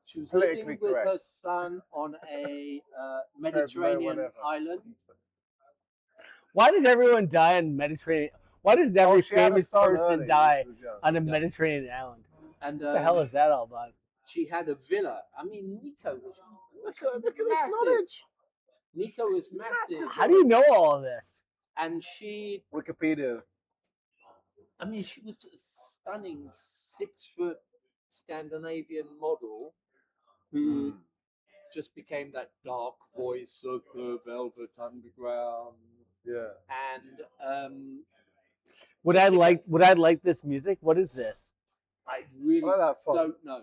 She was politically living with correct. her son on a serve no Mediterranean one ever. island. Why does everyone die on Mediterranean? Why does every Oh, she had a famous son person early die when she was young. on a Yeah. Mediterranean island? And What the hell is that all about? she had a villa. I mean, Nico was Look at this massive. knowledge. Nico was massive. How do you know all of this? And she, Wikipedia. I mean, she was a stunning 6-foot Scandinavian model who just became that dark voice of the Velvet Underground. Yeah. And Would I like this music? What is this? I really I like that font. don't know.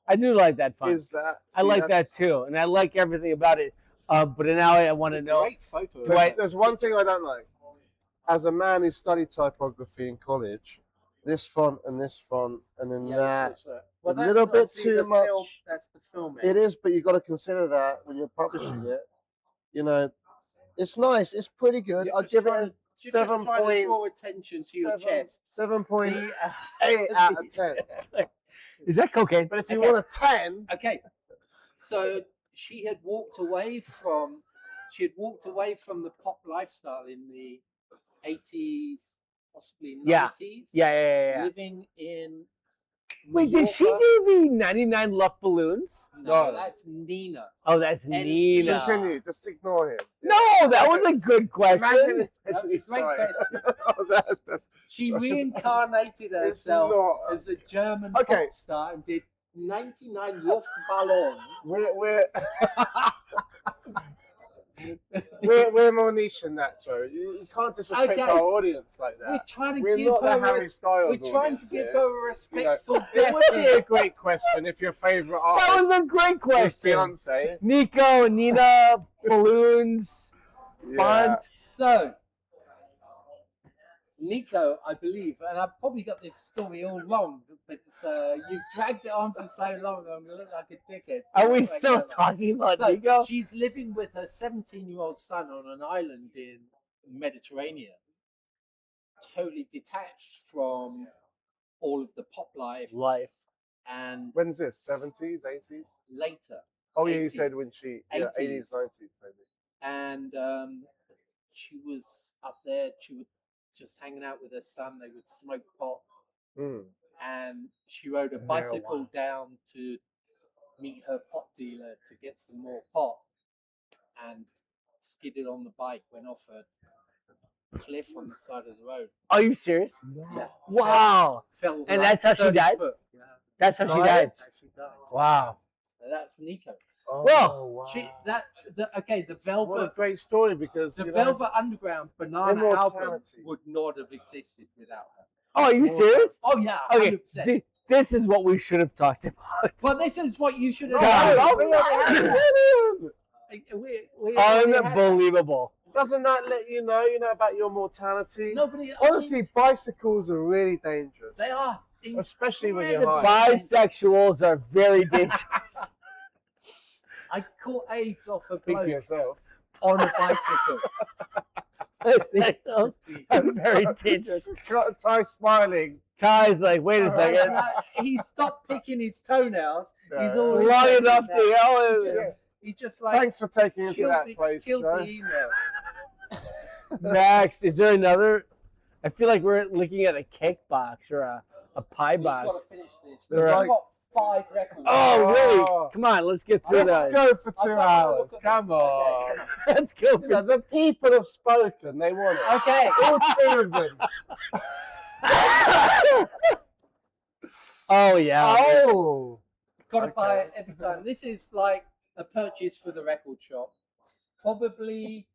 I do like that fun. Is that? I see, like that that's- too, and I like everything about it. But now I want to It's a know. great photo. Do I- There's one thing I don't like. As a man who studied typography in college, this font and then Yeah, that. it's also- a that's little bit obviously too the much. Film, that's the film. It is, but you got to consider that when you're publishing it. You know, it's nice. It's pretty good. You're I'll just give it trying a to- you're just 7 trying to point. draw attention to your chest. 7.8 The, out of 10. Is that cocaine? But if you Okay. want a 10, okay, so she had walked away from the pop lifestyle in the 80s, possibly 90s. Yeah. Living in Wait, did she Mallorca. do the 99 Luft Balloons? No, No. that's Nina. Oh, that's And Nina. continue. Just ignore him. No, that was a good question. Imagine if That was a great sorry. question. Oh, that's She reincarnated It's herself not- as a German Okay. pop star and did 99 Luftballon. we're more niche than that, Joe. You can't disrespect Okay. our audience like We're that. trying to We're give not the her Harry Styles we're trying to audience give here. her a You know, respectful it death. would be a great question if your favourite artist That was a great was question. Beyonce. Nico, Nina, balloons, Yeah. font. So, Nico, I believe, and I've probably got this story all wrong, but you've dragged it on for so long, I'm going to look like a dickhead. Are we Like still that. talking about So, Nico? she's living with her 17-year-old son on an island in Mediterranean, totally detached from all of the pop life, Life. and When's this? 70s, 80s? later. Oh yeah, you said 80s. when she 80s, 90s maybe. And she was up there. She was just hanging out with her son. They would smoke pot, and she rode a bicycle down to meet her pot dealer to get some more pot, and skidded on the bike, went off a cliff on the side of the road. Are you serious? Yeah. Wow. Fell And like that's how she 30 died? foot. Yeah. That's how she died. That's how she died. Wow. That's Nico. Oh, Well, wow. The Velvet. What a great story, because The you know, Velvet Underground Banana album immortality. would not have existed without her. Oh, are you serious? Oh yeah, Okay, 100%. this is what we should have talked about. Well, this is what you should have God. done. We had that. Unbelievable. Doesn't that let you know about your mortality? Nobody. Honestly, bicycles are really dangerous. They are. Especially when you're incredibly high. dangerous. Bisexuals are very dangerous. I caught AIDS off a Speak for bloke yourself. on a bicycle. Bisexuals are very dangerous. Ty smiling. Ty's like, wait a And, second. he stopped picking his toenails. He's all Long interested enough now. to yell. He just like Thanks for taking us to killed that the, place, killed Joe. the email. Next, is there another? I feel like we're looking at a cake box or a pie We've got box. to finish this. There's We've like- got 5 records. Oh, really? Oh. Come on, let's get through Let's that. go for I've 2 got to hours. look at Come them. on. Okay, Let's go You know, for the people have spoken. They want it. Okay. All 2 of them. Oh, yeah. Oh. Got to Okay. buy it every time. This is like a purchase for the record shop. Probably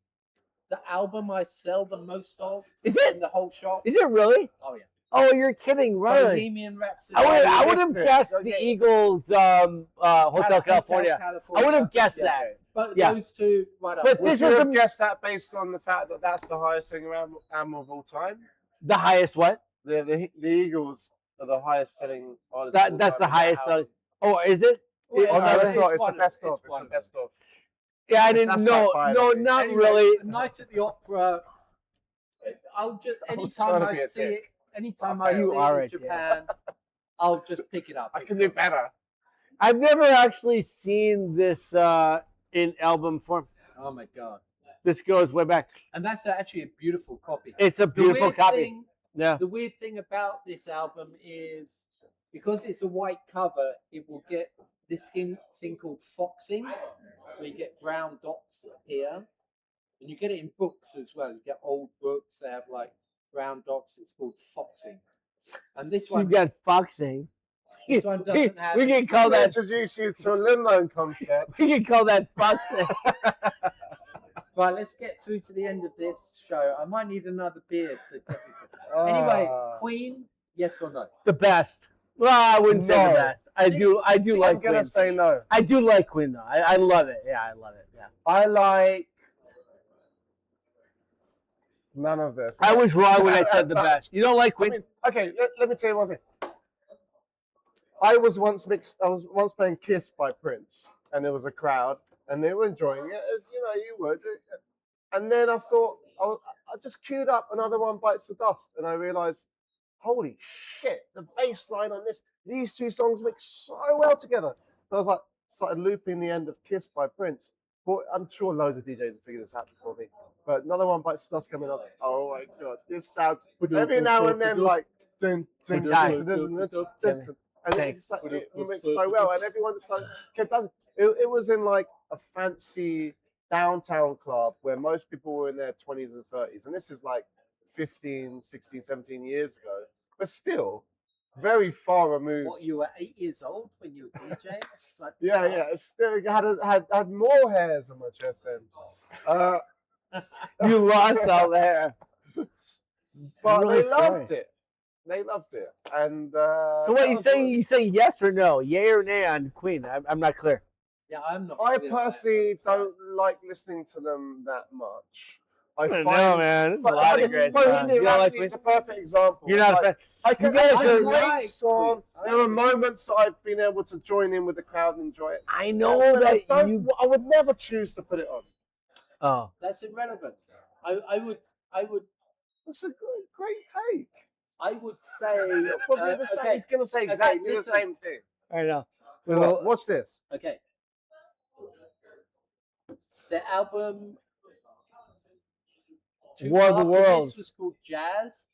the album I sell the most of Is it? in the whole shop. Is it really? Oh yeah. Oh, you're kidding, right? Bohemian Rhapsody. I would you have missed it. guessed Okay. the Eagles Hotel California. I would have guessed Yeah. that. But Yeah. those two right up. But Would this you is have the, guessed that based on the fact that that's the highest selling album of all time? the highest what? The Eagles are the highest selling artist. of all That's time the with that highest album. selling. Oh, is it? Well, Oh, no, it's it's not. It's the one of- best it's of. It's one the of them. best of. Yeah, I didn't That's know. backfired No, on me. not Anyway, really. A Night at the Opera. I'll just I was anytime trying to I be a see dick. it, anytime I I bet see you it are in a dick. Japan, I'll just pick it up. I can do better. I've never actually seen this in album form. Oh my god! This goes way back. And that's actually a beautiful copy. It's a The beautiful weird copy. thing- Yeah. The weird thing about this album is because it's a white cover, it will get this thing called foxing, where you get brown dots that appear. And you get it in books as well. You get old books, they have like brown dots. It's called foxing. And this So one, you've got foxing. this one doesn't have. We it. can call I'll that. introduce you to a limbo concept. We can call that foxing. Right, let's get through to the end of this show. I might need another beer to get me through. Anyway, Queen, yes or no? The best. Well, I wouldn't say No. the best. I do See, like I'm gonna Queen. say no. I do like Queen though. I love it. Yeah, I love it. Yeah. I like none of this. I was wrong when I said the best. You don't like I Queen? mean, okay, let me tell you one thing. I was once playing Kiss by Prince, and there was a crowd, and they were enjoying it, as you would. And then I thought, I just queued up another One Bites the Dust, and I realized, holy shit, the bass line on these 2 songs mix so well together. So I was like, started looping the end of Kiss by Prince. But I'm sure loads of DJs have figured this out before me. But another One Bites the Dust coming up. Oh my god, this sounds every now and then like dun, dun, dun, dun, dun, dun, dun, dun, dun. And it's like, it mixed so well, and everyone just like kept dancing. It was in like a fancy downtown club where most people were in their 20s and 30s, and this is like 15, 16, 17 years ago. But still, very far removed. What, you were 8 years old when you were DJing? It's like Yeah, it's still had more hairs on my chest then. You lost all there. But really they loved it. They loved it, and So what you saying? You say yes or no? Yay or nay on Queen? I'm not clear. Yeah, I'm not. I clear about personally that, so- don't like listening to them that much. I don't know, man. There's a but lot of great songs. Bohemian You don't like Rhapsody Queen? is a perfect example. You're not a Like, fan. I can, You guys it's are- a I great like song. Queen. There are moments that I've been able to join in with the crowd and enjoy it. I know But that I you. would never choose to put it on. Oh, That's irrelevant. I would That's a great take. say Probably the same. okay, He's going to say okay, exactly listen. the same thing. I know. What's this? Okay. The album War of the after Worlds. This was called Jazz.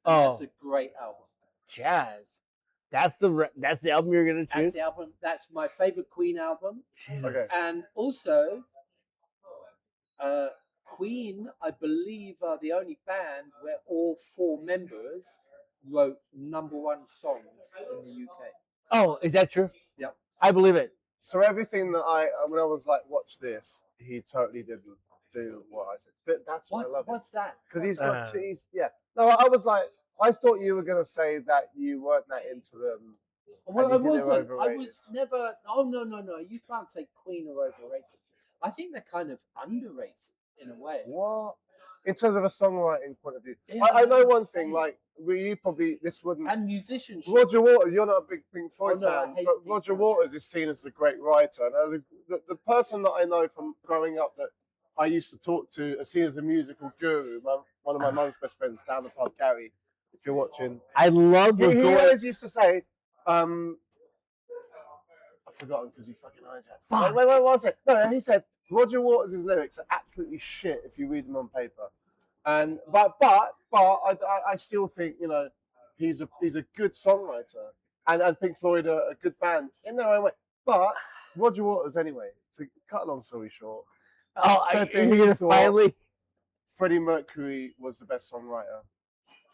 Oh, That's a great album. Jazz. That's the album you're gonna That's choose. the album. That's my favorite Queen album. Jesus. Okay. And also, Queen, I believe, are the only band where all 4 members wrote #1 songs in the UK. Oh, is that true? Yep. I believe it. So everything that when I was like, watch this, he totally didn't do what I said. But that's why I love it. What's that? Because he's got yeah. No, I was like, I thought you were gonna say that you weren't that into them. Well, I and you think they were wasn't. I overrated. was never. Oh no! You can't say Queen are overrated. I think they're kind of underrated in a way. What? In terms of a songwriting point of view, Yeah, I know one insane. thing. Like, you probably this wouldn't. And musicianship. Roger Waters, you're not a big Pink Floyd no, I fan, hate but Pink Roger Floyd. Waters is seen as a great writer. And the person that I know from growing up that I used to talk to, seen as a musical guru, one of my mum's best friends down the pub, Gary, if you're watching. I love He the always used to say, I've forgotten because you fucking hijacked. Wait, one second. No, he said, Roger Waters' lyrics are absolutely shit if you read them on paper. And but I still think, you know, he's a good songwriter, and Pink Floyd are a good band in their own way. But Roger Waters, anyway, to cut a long story short, said that you're he gonna thought finally Freddie Mercury was the best songwriter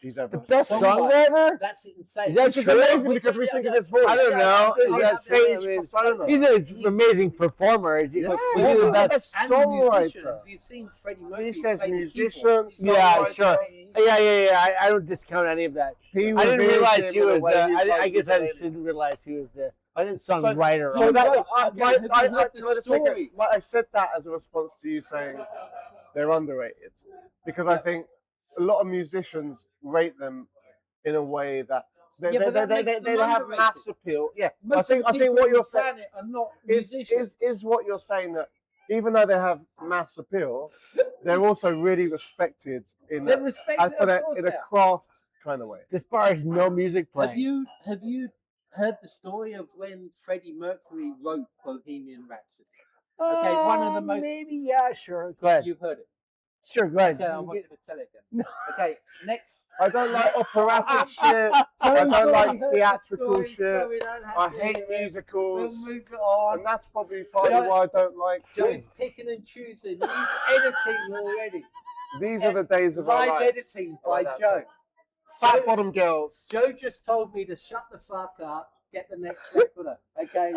he's ever. the best Songwriter. songwriter. That's insane. Is that Which is true? amazing because we think of his voice. I don't know. Yeah, Is that stage stage persona. He's an amazing performer. Is he? Yeah. Was Yeah, he the but best? and a musician. songwriter. Have you seen Freddie Mercury? He says play the musician, keyboards? He's Yeah, songwriter. sure. Yeah. I don't discount any of that. I didn't realize he was the. I guess I didn't realize he was the songwriter. So that Okay, I have you heard the can I just make story? I said that as a response to you saying they're underrated, because I think a lot of musicians rate them in a way that they Yeah, but that makes them have underrated. mass appeal. Yeah, Most I of the think people what on you're the saying planet are not is musicians. what you're saying, that even though they have mass appeal, they're also really respected in They're respected, of course in they a are. craft kind of way. This bar has no music playing. Have you heard the story of when Freddie Mercury wrote Bohemian Rhapsody? Okay, one of the most. Maybe, yeah, sure. Go ahead. You've heard it. Sure, go ahead. Okay, I'm not going to tell it again. Okay, next. I don't like operatic shit. I don't like theatrical shit. I hate musicals. We'll move it on. And that's probably partly why I don't like Joe's Queen. picking and choosing. He's editing already. These are the days of our Live life. editing by that's Joe. it. Fat bottom girls. Joe just told me to shut the fuck up, get the next record. Okay,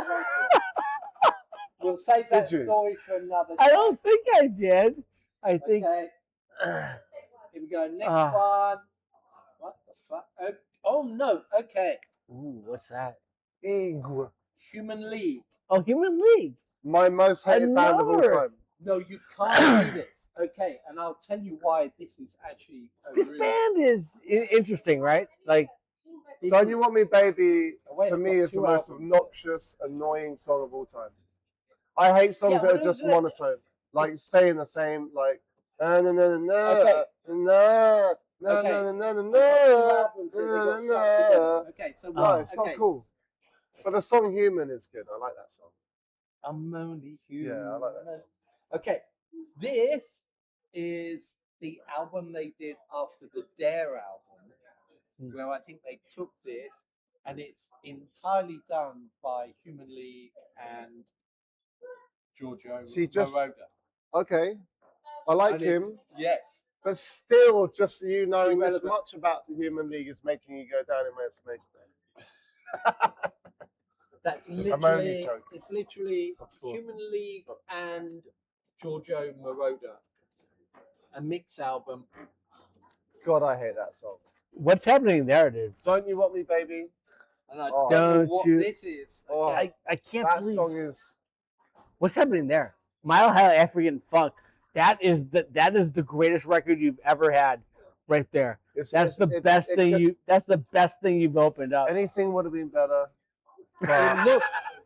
we'll save that Did you? story for another I time. don't think I did. I think. Okay, here we go. Next one. What the fuck? Oh no. Okay. Ooh, what's that? Igor. Human League. Oh, Human League. My most hated band of all Another. time. No, you can't do this. Okay, and I'll tell you why this is actually. This band is interesting, right? Like, Don't You Want Me Baby, Wait, to I've me, got is the 2 most albums. obnoxious, annoying song of all time. I hate songs Yeah, that are but just isn't it- monotone. Like, staying the same, like, na na na na Okay. na na Okay. na na na I've got 2 na albums that they got na stuck na. together. Okay, so No, what? it's Okay. not cool. But the song Human is good. I like that song. I'm only human. Yeah, I like that. Okay, this is the album they did after the Dare album, where I think they took this, and it's entirely done by Human League and Giorgio See, just- Moroder. Okay. I like And him. it's- Yes. But still, just you knowing this Irrelevant. much about the Human League is making you go down in my estimation. That's only literally, joking. it's literally Of course. Human League and Giorgio Moroder. A mix album. God, I hate that song. what's happening there, dude? Don't You Want Me, Baby? And I Oh. don't know Don't what you- this is. Oh, I can't that believe song is. what's happening there. Mile High African Funk. That is the greatest record you've ever had, right there. It's, That's the best thing you. That's the best thing you've opened up. Anything would have been better. It looks.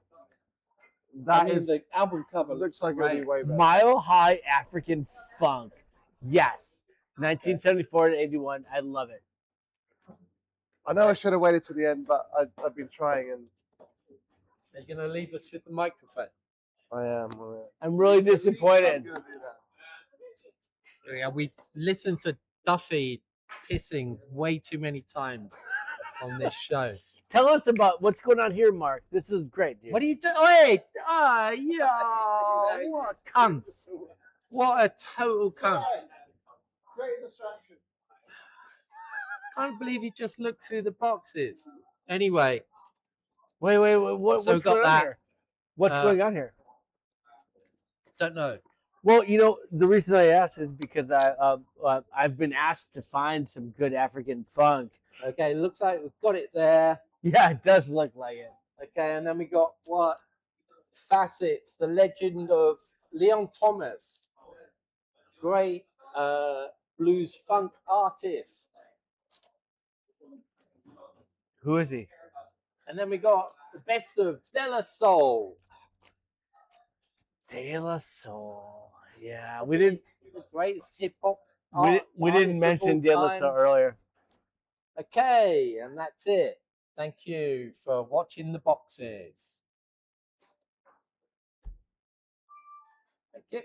That I mean, is. the album cover Looks like it'll be great. way better. Mile High African Funk. Yes. 1974 to 81. I love it. I know I should have waited to the end, but I've been trying, and Are you going to leave us with the microphone? I am. All right. I'm really At least I'm disappointed. gonna do that. Yeah, we listened to Duffy pissing way too many times on this show. Tell us about what's going on here, Mark. This is great, dude. What are you doing? Wait! Yeah! What a cunt. What a total cunt. Great distraction. Can't believe he just looked through the boxes. Anyway, Wait. What's So got going on that, here? What's going on here? don't know. Well, the reason I asked is because I've been asked to find some good African funk. Okay, looks like we've got it there. Yeah, it does look like it. Okay, and then we got what? Facets, the legend of Leon Thomas. Great blues funk artist. Who is he? And then we got the best of De La Soul. De La Soul. Yeah, we didn't. The greatest hip hop. We didn't mention De La Soul earlier. Okay, and that's it. Thank you for watching the boxes. Thank you.